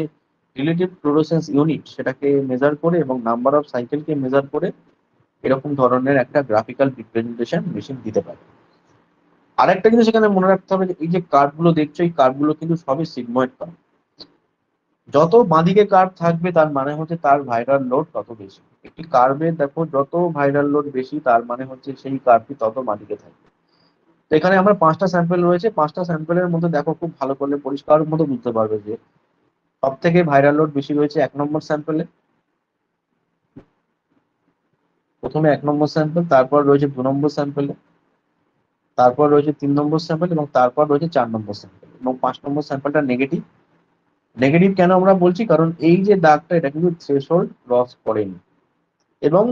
রিলেটিভ ফ্লোরোসেন্স ইউনিট, সেটাকে মেজার করে এবং নাম্বার অফ সাইকেলকে মেজার করে এরকম ধরনের একটা গ্রাফিক্যাল রিপ্রেজেন্টেশন মেশিন দিতে পারে। আরেকটা জিনিস এখানে মনে রাখতে হবে যে এই যে কার্ভ গুলো দেখছো, এই কার্ভ গুলো কিন্তু সবই সিগময়েড কার্ভ। যত বাঁদিকে কার্ভ থাকবে তার মানে হচ্ছে তার ভাইরাল লোড তত বেশি। একটি কার্ভে দেখো যত ভাইরাল লোড বেশি, তার মানে হচ্ছে সেই কার্ভটি তত বাঁদিকে থাকবে। তো এখানে আমার 5টা স্যাম্পেল রয়েছে। 5টা স্যাম্পেলের মধ্যে দেখো খুব ভালো করলে পরিষ্কার মতো বুঝতে পারবে যে সব থেকে ভাইরাল লোড বেশি রয়েছে 1 নম্বর স্যাম্পেলে। প্রথমে 1 নম্বর স্যাম্পেল, তারপর রয়েছে 2 নম্বর স্যাম্পেলে, তারপর রয়েছে 3 নম্বর স্যাম্পেল, এবং তারপর রয়েছে 4 নম্বর স্যাম্পেল, এবং 5 নম্বর স্যাম্পেলটা নেগেটিভ। নেগেটিভ কেন আমরা বলছি? কারণ এই যে দাগটা, এটা কিন্তু থ্রেশহোল্ড ক্রস করেনি। এবং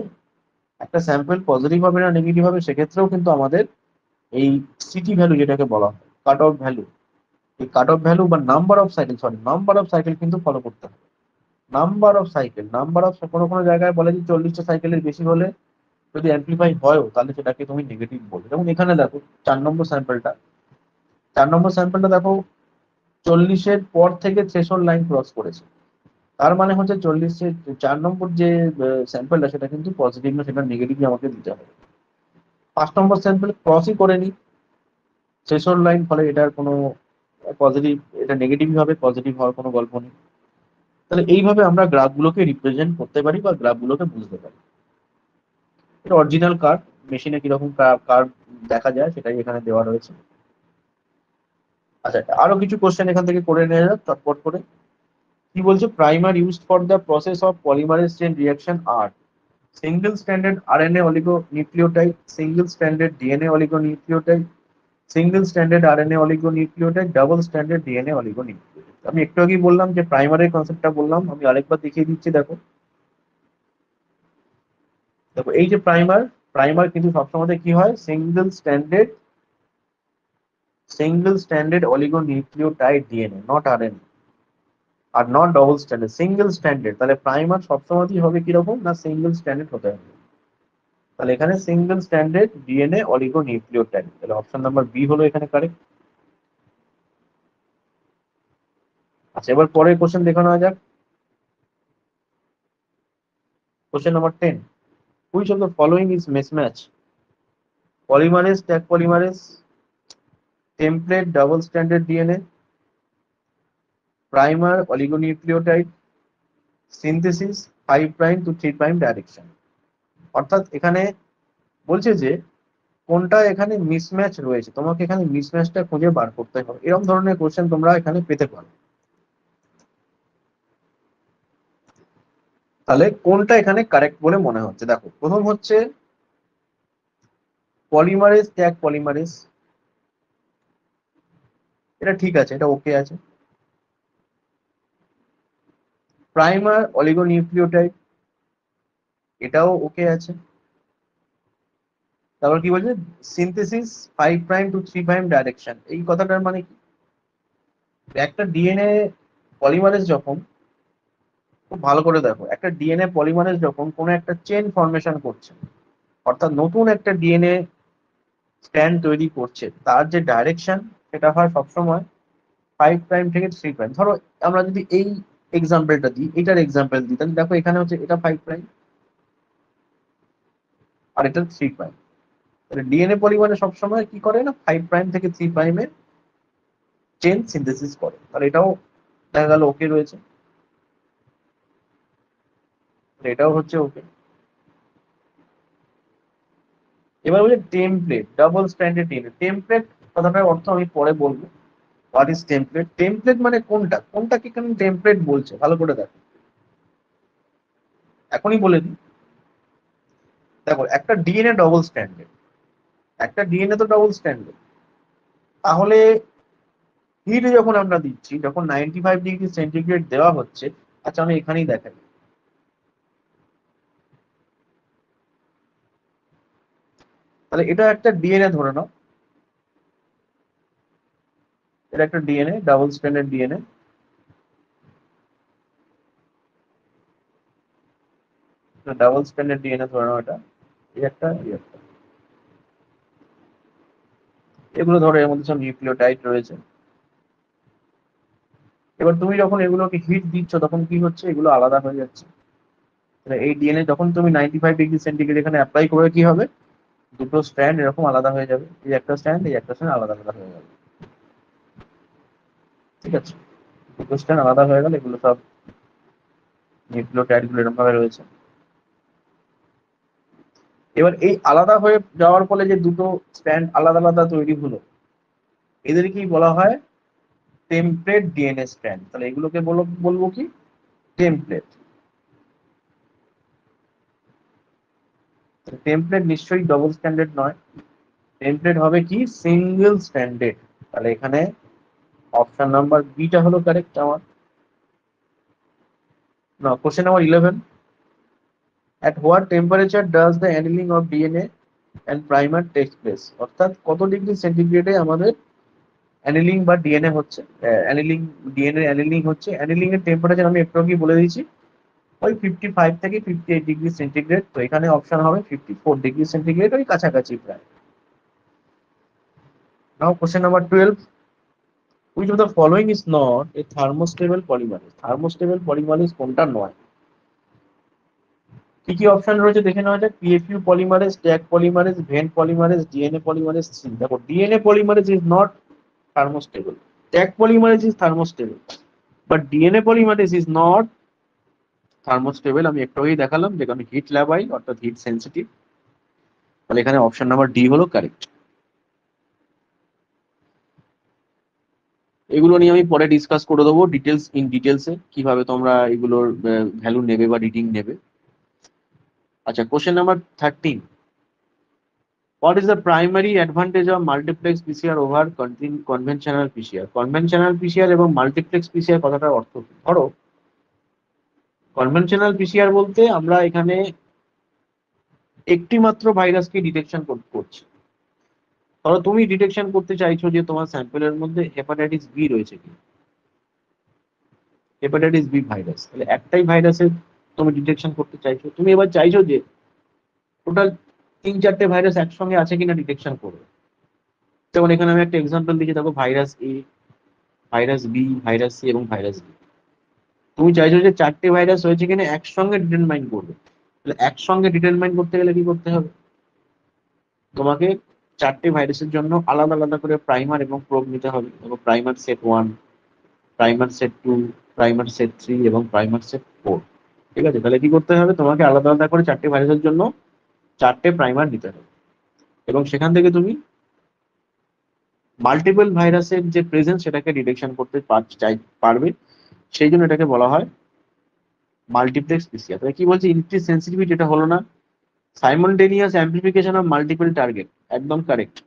একটা স্যাম্পল পজিটিভ হবে না নেগেটিভ হবে, সেক্ষেত্রেও কিন্তু আমাদের এই সিটি ভ্যালু, যেটাকে বলা হয় কাট অফ ভ্যালু, এই কাট অফ ভ্যালু বা নাম্বার অফ সাইকেল কিন্তু ফলো করতে হবে। নাম্বার অফ কোনো কোনো জায়গায় বলে যে 40টা সাইকেলের বেশি হলে যদি অ্যাম্প্লিফাই হয়ও, তাহলে সেটাকে তুমি নেগেটিভ বলবে। যেমন এখানে দেখো 4 নম্বর স্যাম্পলটা দেখো 40-এর পর থেকে থ্রেশহোল্ড লাইন ক্রস করেছে। তার মানে হচ্ছে 40-এর 4 নম্বর যে স্যাম্পলটা, সেটা কিন্তু পজিটিভ না, সেটা নেগেটিভই আমাকে দিতে হবে। 5 নম্বর স্যাম্পল ক্রসই করেনি থ্রেশহোল্ড লাইন, ফলে এটার কোনো পজিটিভ, এটা নেগেটিভই হবে, পজিটিভ হওয়ার কোনো গল্প নেই। তাহলে এইভাবে আমরা গ্রাফগুলোকে রিপ্রেজেন্ট করতে পারি বা গ্রাফগুলোকে বুঝতে পারি। এটা অরিজিনাল কার্ভ, মেশিনে কিরকম কার্ভ দেখা যায় সেটাই এখানে দেওয়া রয়েছে। আচ্ছা, আরো কিছু কোশ্চেন এখান থেকে করে নেওয়া যাক চটপট করে। কি বলছে? Primer used for the process of polymerase chain reaction are single stranded RNA oligonucleotide, single stranded DNA oligonucleotide, single stranded RNA oligonucleotide, double stranded DNA oligonucleotide. আমি একটু আগেই বললাম যে প্রাইমারের কনসেপ্টটা বললাম, আমি আরেকবার দেখিয়ে দিচ্ছি। দেখো দেখো এই যে প্রাইমার, প্রাইমার কিন্তু সবসময় কি হয়? Single standard oligonucleotide DNA, not RNA, are not double standard, single standard. তাহলে প্রাইমার সবসময়ই হবে কিরকম না? সিঙ্গেল স্ট্যান্ডার্ড হতে হবে। তাহলে এখানে সিঙ্গেল স্ট্যান্ডার্ড ডিএনএ অলিগোনিউক্লিওটাইড, তাহলে অপশন নাম্বার বি হলো এখানে কারেক্ট। আচ্ছা, এবার পরের কোশ্চেন দেখানো যাক। Question number 10, which of the following is mismatch? Polymerase, Taq polymerase, template, double stranded DNA, primer, oligonucleotide, synthesis, 5 prime to 3 prime direction. অর্থাৎ এখানে বলছে যে কোনটা এখানে মিসম্যাচ রয়েছে, তোমাকে এখানে মিসম্যাচটা খুঁজে বার করতে হবে। এরকম ধরনের কোশ্চেন তোমরা এখানে পেতে পারো। তাহলে কোনটা এখানে কারেক্ট বলে মনে হচ্ছে? দেখো, প্রথম হচ্ছে পলিমারেজ, ট্যাগ পলিমারেজ, এটা ঠিক আছে, এটা ওকে আছে। প্রাইমার অলিগোনিউক্লিওটাইড, এটাও ওকে আছে। তারপর কি বলছে? Synthesis 5 prime to 3 prime direction. এই কথাটার মানে কি? একটা ডিএনএ পলিমারেজ যখন, খুব ভালো করে দেখো, একটা ডিএনএ পলিমারেজ যখন কোনো একটা চেন ফরমেশন করছে, অর্থাৎ নতুন একটা ডিএনএ স্ট্র্যান্ড তৈরি করছে, তার যে ডাইরেকশন সেটা হয় সবসময় 5 প্রাইম থেকে 3 প্রাইম। ধরো আমরা যদি এই এক্সাম্পলটা দিই, এটার এক্সাম্পল দিই, তাহলে দেখো এখানে হচ্ছে এটা 5 প্রাইম আর এটা 3 প্রাইম। তাহলে ডিএনএ পলিমারে সবসময় কি করে না, 5 প্রাইম থেকে 3 প্রাইমে চেন সিনথেসিস করে। তাহলে এটাও দেখা গেল ওকে রয়েছে, এটাও হচ্ছে ওকে। এবার বলি template, double stranded DNA. Template কথাটার অর্থ আমি পরে বলবো। What is template? টেমপ্লেট মানে কোনটা, কোনটাকে কেন টেমপ্লেট বলছে, ভালো করে দেখো, এখনই বলে দিই। দেখো, একটা ডিএনএ ডবল স্ট্যান্ডার্ড, একটা ডিএনএ তো ডবল স্ট্যান্ডার্ড। তাহলে হিট যখন আমরা দিচ্ছি, যখন 95 ডিগ্রি সেন্টিগ্রেড দেওয়া হচ্ছে, আচ্ছা আমি এখানেই দেখাই, তাহলে এটা একটা ডিএনএ ধরে নাও, এটা একটা DNA, double stranded DNA, double stranded DNA ধরে নাও, এটা এই একটা, এই একটা, এগুলো ধরো, এর মধ্যে সব নিউক্লিওটাইড রয়েছে। এবার তুমি যখন এগুলোকে হিট দিচ্ছ, তখন কি হচ্ছে, এগুলো আলাদা হয়ে যাচ্ছে। তাহলে এই ডিএনএ যখন তুমি 95 ডিগ্রি সেন্টিগ্রেড এখানে অ্যাপ্লাই করে, কি হবে, দুটো স্ট্র্যান্ড এরকম আলাদা হয়ে যাবে, এই একটা স্ট্র্যান্ড, এই একটা স্ট্র্যান্ড আলাদা আলাদা হয়ে যাবে। ঠিক আছে, দুটো স্ট্র্যান্ড আলাদা হয়ে গেল, এগুলো সব নিউক্লিওটাইড গুলো এরকম ভাবে রয়েছে। এবার এই আলাদা হয়ে যাওয়ার ফলে যে দুটো স্ট্র্যান্ড আলাদা আলাদা তৈরি হলো, এদেরকেই বলা হয় টেমপ্লেট ডিএনএ স্ট্র্যান্ড। তাহলে এগুলোকে বলবো কি, টেমপ্লেট। টেমপ্লেট নিশ্চয়ই ডবল স্ট্যান্ডার্ড নয়, টেমপ্লেট হবে কি, সিঙ্গেল স্ট্যান্ডার্ড। তাহলে এখানে অপশন নাম্বার বিটা হলো কারেক্ট আমার। না, question number 11, at what temperature does the annealing of DNA and primer takes place? অর্থাৎ কত ডিগ্রি সেন্টিগ্রেডে আমাদের অ্যানিলিং বা ডিএনএ হচ্ছে, অ্যানিলিং, ডিএনএ অ্যানিলিং হচ্ছে। অ্যানিলিং এর টেম্পারেচার আমি একটু আগে বলে দিয়েছি, ওই 55 থেকে 58 ডিগ্রি সেন্টিগ্রেড। তো এখানে অপশন হবে 54 ডিগ্রি সেন্টিগ্রেড, ওই কাছাকাছি প্রায়। নাও question number 12, which of the following is not a thermostable polymerase? Thermostable polymerase কোনটা নয়? কি কি অপশন রয়েছে দেখে নেওয়া যাক। Pfu polymerase, Taq polymerase, Vent polymerase, DNA polymerase. দেখো, DNA polymerase is not thermostable, Taq polymerase is thermostable, but DNA polymerase is not thermostable. আমি একটু আগেই দেখালাম, যেখানে হিট ল্যাবাইল অর্থাৎ হিট সেন্সিটিভ। তাহলে এখানে অপশন নাম্বার ডি হলো কারেক্ট। এগুলো নিয়ে আমি পরে ডিসকাস করে দেবো ডিটেলসে, কিভাবে তোমরা এগুলোর ভ্যালু নেবে বা রিডিং নেবে। আচ্ছা, question number 13, what is the primary advantage of multiplex PCR over conventional PCR? Conventional PCR এবং মাল্টিপ্লেক্স পিসিআর কথাটার অর্থ কি? ধরো, কনভেনশনাল পিসিআর বলতে আমরা এখানে একটি মাত্র ভাইরাসকে ডিটেকশন করছি। ধরো তুমি ডিটেকশন করতে চাইছো যে তোমার স্যাম্পলের মধ্যে হেপাটাইটিস বি রয়েছে কি, হেপাটাইটিস বি ভাইরাস, তাহলে একটাই ভাইরাসের তুমি ডিটেকশন করতে চাইছো। তুমি এবার চাইছো যে টোটাল 3-4টে ভাইরাস একসঙ্গে আছে কিনা ডিটেকশন করবে। যেমন এখানে আমি একটা এক্সাম্পল দিচ্ছি, দেখো, ভাইরাস এ, ভাইরাস বি, ভাইরাস সি এবং ভাইরাস বি। তুমি চাইছো যে 4টে ভাইরাস হয়েছে কিনা একসঙ্গে ডিটেরমাইন করবে। তাহলে একসঙ্গে ডিটেরমাইন করতে গেলে কি করতে হবে, তোমাকে চারটে ভাইরাসের জন্য আলাদা আলাদা করে প্রাইমার এবং প্রোব নিতে হবে। এবং primer set 1, primer set 2, primer set 3 এবং প্রাইমার সেট 4। ঠিক আছে, তাহলে কি করতে হবে, তোমাকে আলাদা আলাদা করে চারটে ভাইরাসের জন্য চারটে প্রাইমার নিতে হবে, এবং সেখান থেকে তুমি মাল্টিপল ভাইরাসের যে প্রেজেন্স সেটাকে ডিটেকশন করতে পারবে। সেই জন্য এটাকে বলা হয় মাল্টিপ্লেক্স পিসিআর। তাহলে কি বলছে, ইনক্রিজ সেন্সিটিভিটি, এটা হলো না। Simultaneous amplification of multiple target, একদম correct.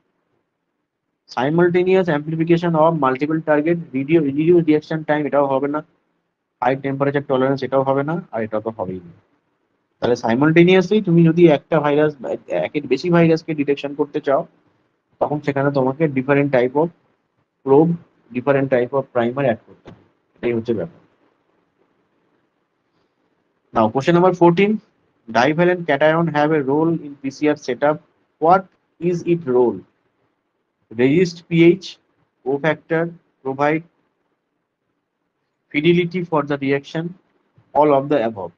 Simultaneous amplification of multiple target, reduce reaction time, এটাও হবে না। হাই টেম্পারেচার টলারেন্স, এটাও হবে না। আর এটা তো হবেই না। তাহলে সাইমultaneously তুমি যদি একটা ভাইরাস, একের বেশি ভাইরাসকে ডিটেকশন করতে চাও, তখন সেখানে তোমাকে different type of probe, different type of primer add করতে হবে। এটাই হচ্ছে ব্যাপার। Now question number 14, divalent cation have a role in PCR setup. What is its role? Resist pH, cofactor, provide fidelity for the reaction, all of the above.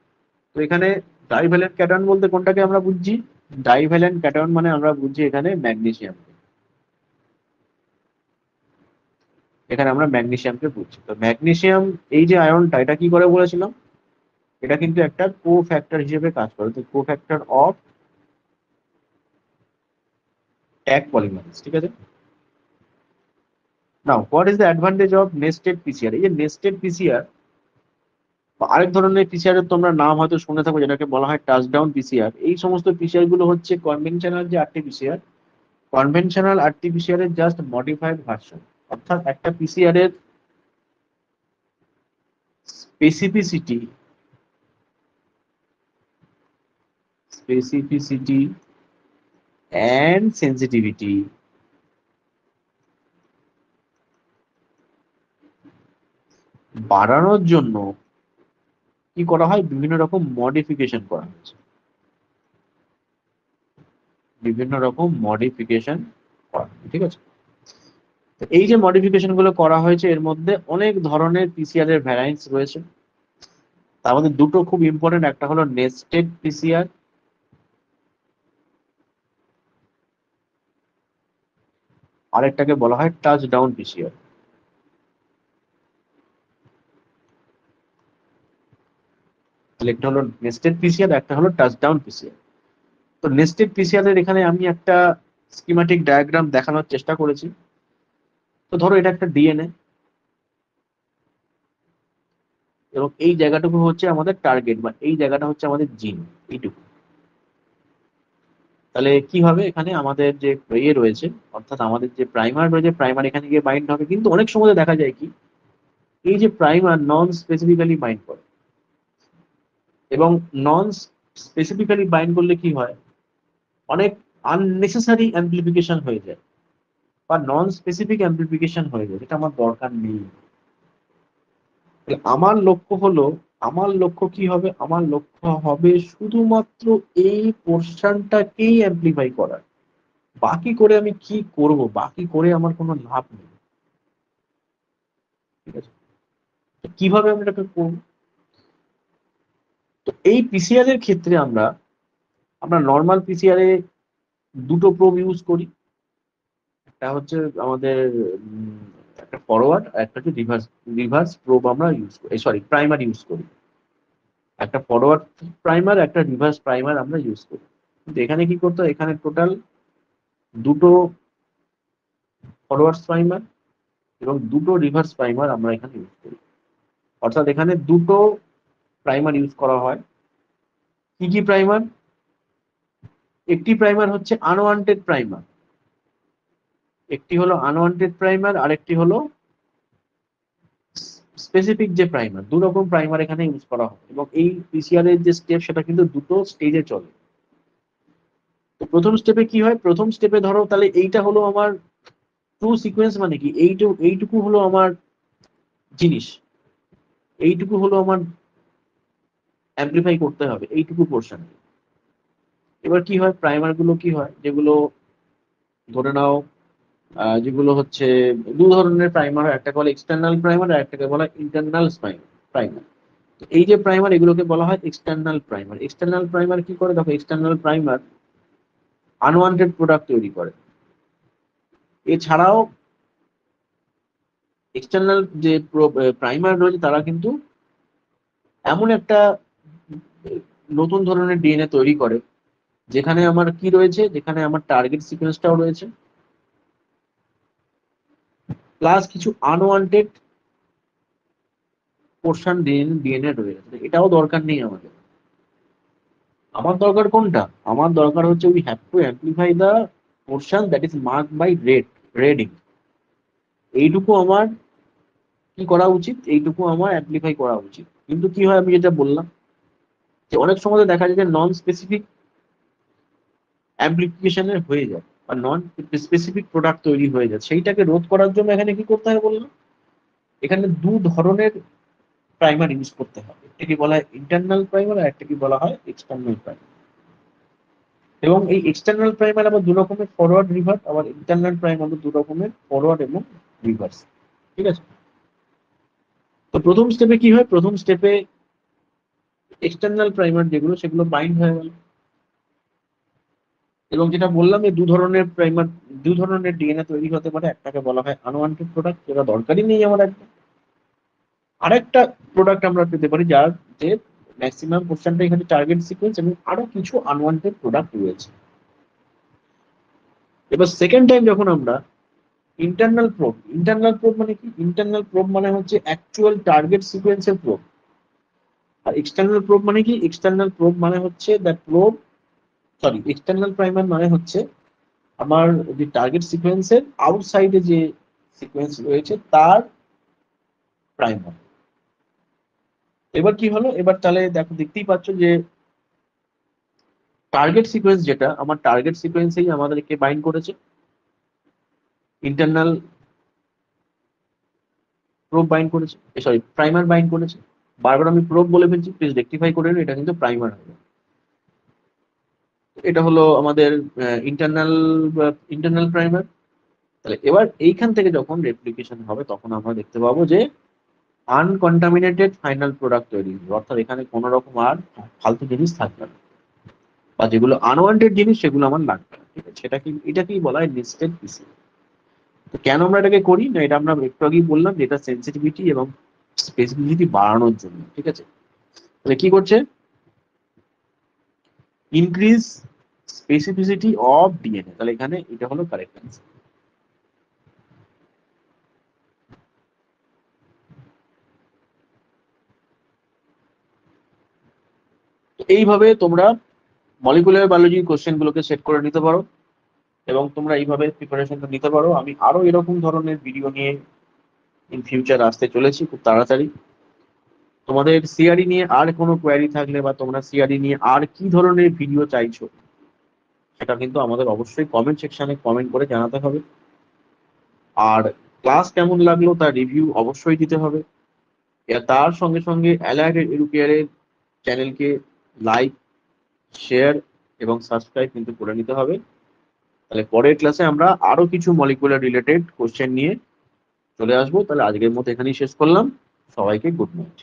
তো এখানে ডাইভ্যালেন্ট ক্যাটায়ন বলতে কোনটাকে আমরা বুঝছি? ডাইভ্যালেন্ট ক্যাটায়ন মানে আমরা বুঝছি এখানে ম্যাগনেসিয়াম। এখানে আমরা ম্যাগনেসিয়ামকে বুঝছি। তো ম্যাগনেসিয়াম এই যে আয়নটা, এটা কি করে বলেছিলাম, এটা কিন্তু একটা কোফ্যাক্টর হিসেবে কাজ করে। তো কোফ্যাক্টর অফ ট্যাগ পলিমারেজ। ঠিক আছে, now what is the advantage of nested PCR? এই যে নেস্টেড পিসিআর বা আরেক ধরনের পিসিআর এর তোমরা নাম হয়তো শুনে থাকো, যেটাকে বলা হয় টাচডাউন পিসিআর। এই সমস্ত পিসিআর গুলো হচ্ছে কনভেনশনাল যে আরটি-পিসিআর, কনভেনশনাল আরটি-পিসিআর এর জাস্ট মডিফাইড ভার্সন। অর্থাৎ একটা পিসিআর এর স্পেসিফিসিটি অ্যান্ড সেন্সিটিভিটি বাড়ানোর জন্য কি করা হয়, বিভিন্ন রকম মডিফিকেশন করা হয়েছে। বিভিন্ন রকম মডিফিকেশন করা হয়, ঠিক আছে। তো এই যে মডিফিকেশন গুলো করা হয়েছে, এর মধ্যে অনেক ধরনের পিসিআর এর ভ্যারাইন্স রয়েছে। তার মধ্যে দুটো খুব ইম্পর্টেন্ট, একটা হলো নেস্টেড পিসিআর, আরেকটাকে বলা হয় টাচ ডাউন পিসিআর। একটা হলো নেস্টেড পিসিআর, একটা হলো টাচ ডাউন পিসিআর। তো নেস্টেড পিসিআর এর এখানে আমি একটা স্কিম্যাটিক ডায়াগ্রাম দেখানোর চেষ্টা করেছি। তো ধরো এটা একটা ডিএনএ, এবং এই জায়গাটুকু হচ্ছে আমাদের টার্গেট, বা এই জায়গাটা হচ্ছে আমাদের জিন, এইটুকু। তাহলে কি হবে, এখানে আমাদের যে ইয়ে রয়েছে, অর্থাৎ আমাদের যে প্রাইমার রয়েছে, প্রাইমার এখানে গিয়ে বাইন্ড হবে। কিন্তু অনেক সময় দেখা যায় কি, এই যে প্রাইমার নন স্পেসিফিক্যালি বাইন্ড করে, এবং নন স্পেসিফিক্যালি বাইন্ড করলে কি হয়, অনেক আননেসেসারি অ্যাম্প্লিফিকেশন হয়ে যায়, বা নন স্পেসিফিক অ্যাম্প্লিফিকেশন হয়ে যায়, যেটা আমার দরকার নেই। আমার লক্ষ্য হলো, আমার লক্ষ্য কি হবে, আমার লক্ষ্য হবে শুধুমাত্র এই পোর্শনটাকেই অ্যাম্প্লিফাই করা। বাকি করে আমি কি করব, বাকি করে আমার কোনো লাভ নেই। ঠিক আছে, তো কিভাবে আমি এটাকে করবো? তো এই পিসিআর এর ক্ষেত্রে আমরা আমরা নর্মাল পিসিআর এ দুটো প্রোব ইউজ করি। একটা হচ্ছে আমাদের উম, একটা ফরওয়ার্ড, আর একটা হচ্ছে রিভার্স। রিভার্স প্রোব আমরা ইউজ করি, সরি প্রাইমার ইউজ করি। একটা ফরওয়ার্ড প্রাইমার, একটা রিভার্স প্রাইমার আমরা ইউজ করি। কিন্তু এখানে কি করতে হয়, এখানে টোটাল দুটো ফরওয়ার্ড প্রাইমার এবং দুটো রিভার্স প্রাইমার আমরা এখানে ইউজ করি। অর্থাৎ এখানে দুটো প্রাইমার ইউজ করা হয়। কি কি প্রাইমার? একটি প্রাইমার হচ্ছে আনওয়ান্টেড প্রাইমার, একটি হলো আনওয়ান্টেড প্রাইমার, আরেকটি হলো স্পেসিফিক যে প্রাইমার। দু রকম প্রাইমার এখানে ইউজ করা হয়, এবং এই পিসিআর এর যে স্টেপ, সেটা কিন্তু দুটো স্টেজে চলে। তো প্রথম স্টেপে কি হয়, প্রথম স্টেপে ধরো তাহলে এইটা হলো আমার ট্রু সিকোয়েন্স, মানে কি, এইটুকু হলো আমার জিনিস, এইটুকু হলো আমার অ্যাম্প্লিফাই করতে হবে, এইটুকু পোর্শন। এবার কি হয়, প্রাইমার গুলো কি হয়, যেগুলো ধরে নাও যেগুলো হচ্ছে দু ধরনের প্রাইমার হয়, একটাকে বলে এক্সটার্নাল প্রাইমার, আর একটাকে বলা হয় ইন্টারনাল প্রাইমার। তো এই যে প্রাইমার, এগুলোকে বলা হয় এক্সটার্নাল প্রাইমার। এক্সটার্নাল প্রাইমার কি করে, দেখো, এক্সটার্নাল প্রাইমার আনওয়ান্টেড প্রোডাক্ট তৈরি করে। এছাড়াও এক্সটার্নাল যে প্রাইমার রয়েছে তারা কিন্তু এমন একটা নতুন ধরনের ডিএনএ তৈরি করে যেখানে আমার কি রয়েছে, যেখানে আমার টার্গেট সিকোয়েন্সটাও রয়েছে, প্লাস কিছু আনওয়ান্টেড পোর্শন ডিএনএ রয়েছে। এটাও দরকার নেই আমাদের। আমার দরকার কোনটা? আমার দরকার হচ্ছে we have to amplify the portion that is mark by reading. এইটুকু আমার কি করা উচিত, এইটুকু আমার অ্যাম্প্লিফাই করা উচিত। কিন্তু কি হয়, আমি যেটা বললাম যে অনেক সময় দেখা যায় যে নন স্পেসিফিক অ্যাম্প্লিফিকেশনের হয়ে যায় বা নন স্পেসিফিক প্রোডাক্ট তৈরি হয়ে যায়। সেইটাকে রোধ করার জন্য এখানে কি করতে হয় বললাম, এখানে দু ধরনের প্রাইমার ইউজ করতে হবে। একটাকে বলা হয় ইন্টারনাল প্রাইমার আর একটাকে বলা হয় এক্সটার্নাল প্রাইমার। এবং এই এক্সটার্নাল প্রাইমার আবার দু রকমের, ফরওয়ার্ড রিভার্স। আবার ইন্টারনাল প্রাইমার দু রকমের, ফরওয়ার্ড এবং রিভার্স। ঠিক আছে? তো প্রথম স্টেপে কি হয়, প্রথম স্টেপে এক্সটার্নাল প্রাইমার যেগুলো সেগুলো বাইন্ড হয়ে গেল। এবং যেটা বললাম এই দু ধরনের প্রাইমার, দু ধরনের ডিএনএ তৈরি হতে পারে। একটাকে বলা হয় আনওয়ান্টেড প্রোডাক্ট, যেটা দরকারই নেই আমার একদম। আরেকটা প্রোডাক্ট আমরা পেতে পারি যার যে ম্যাক্সিমাম পোর্শনটা এখানে টার্গেট সিকোয়েন্স এবং আরো কিছু আনওয়ান্টেড প্রোডাক্ট রয়েছে। এবার সেকেন্ড টাইম যখন আমরা ইন্টারনাল প্রোব মানে কি? ইন্টারনাল প্রোব মানে হচ্ছে অ্যাকচুয়াল টার্গেট সিকোয়েন্সের প্রোব। আর এক্সটার্নাল প্রোব মানে কি? এক্সটার্নাল প্রোব মানে হচ্ছে the probe, sorry, external primer মানে হচ্ছে আমার যে টার্গেট সিকোয়েন্সের আউটসাইডে যে সিকোয়েন্স রয়েছে তার প্রাইমার। এবার কি হলো, এবার তাহলে দেখো, দেখতেই পাচ্ছ যে টার্গেট সিকোয়েন্স যেটা আমার টার্গেট সিকোয়েন্সেই আমাদেরকে বাইন্ড করেছে, ইন্টারনাল প্রোব বাইন্ড করেছে, সরি প্রাইমার বাইন্ড করেছে। বারবার আমি প্রোব বলে ফেলছি, প্লিজ রেকটিফাই করে নিন, এটা কিন্তু প্রাইমার হবে। এটা হলো আমাদের ইন্টারনাল ইন্টারনাল প্রাইমার। তাহলে এবার এইখান থেকে যখন রেপ্লিকেশন হবে তখন আমরা দেখতে পাবো যে আনকন্টামিনেটেড ফাইনাল প্রোডাক্ট তৈরি হবে। অর্থাৎ এখানে কোনো রকম আর ফালতু জিনিস থাকবে না, বা যেগুলো আনওয়ান্টেড জিনিস সেগুলো আমার লাগবে না। ঠিক আছে? এটাকেই বলা হয় নেস্টেড পিসি। তো কেন আমরা এটাকে করি না, এটা আমরা একটু আগেই বললাম যে এটা সেন্সিটিভিটি এবং স্পেসিফিসিটি বাড়ানোর জন্য। ঠিক আছে? তাহলে কি করছে, ইনক্রিজ স্পেসিফিসিটি অফ ডিএনএ। তাহলে এখানে এটা হলো কারেক্ট অ্যান্সার। এইভাবে তোমরা মলিকুলার বায়োলজির কোশ্চেন গুলোকে সেট করে নিতে পারো এবং তোমরা এইভাবে প্রিপারেশনটা নিতে পারো। আমি আরো এরকম ধরনের ভিডিও নিয়ে ইন ফিউচার আসতে চলেছি খুব তাড়াতাড়ি। তোমাদের সিআরই নিয়ে আর কোনো কোয়ারি থাকলে বা তোমরা সিআরই নিয়ে আর কি ধরনের ভিডিও চাইছো সেটা কিন্তু আমাদের অবশ্যই কমেন্ট সেকশনে কমেন্ট করে জানাতে হবে। আর ক্লাস কেমন লাগলো তার রিভিউ অবশ্যই দিতে হবে। তার সঙ্গে সঙ্গে অ্যালার্ট এডুকেয়ারের চ্যানেলকে লাইক, শেয়ার এবং সাবস্ক্রাইব কিন্তু করে নিতে হবে। তাহলে পরের ক্লাসে আমরা আরো কিছু মলিকুলার রিলেটেড কোশ্চেন নিয়ে চলে আসবো। তাহলে আজকের মতো এখানেই শেষ করলাম। সবাইকে গুড নাইট।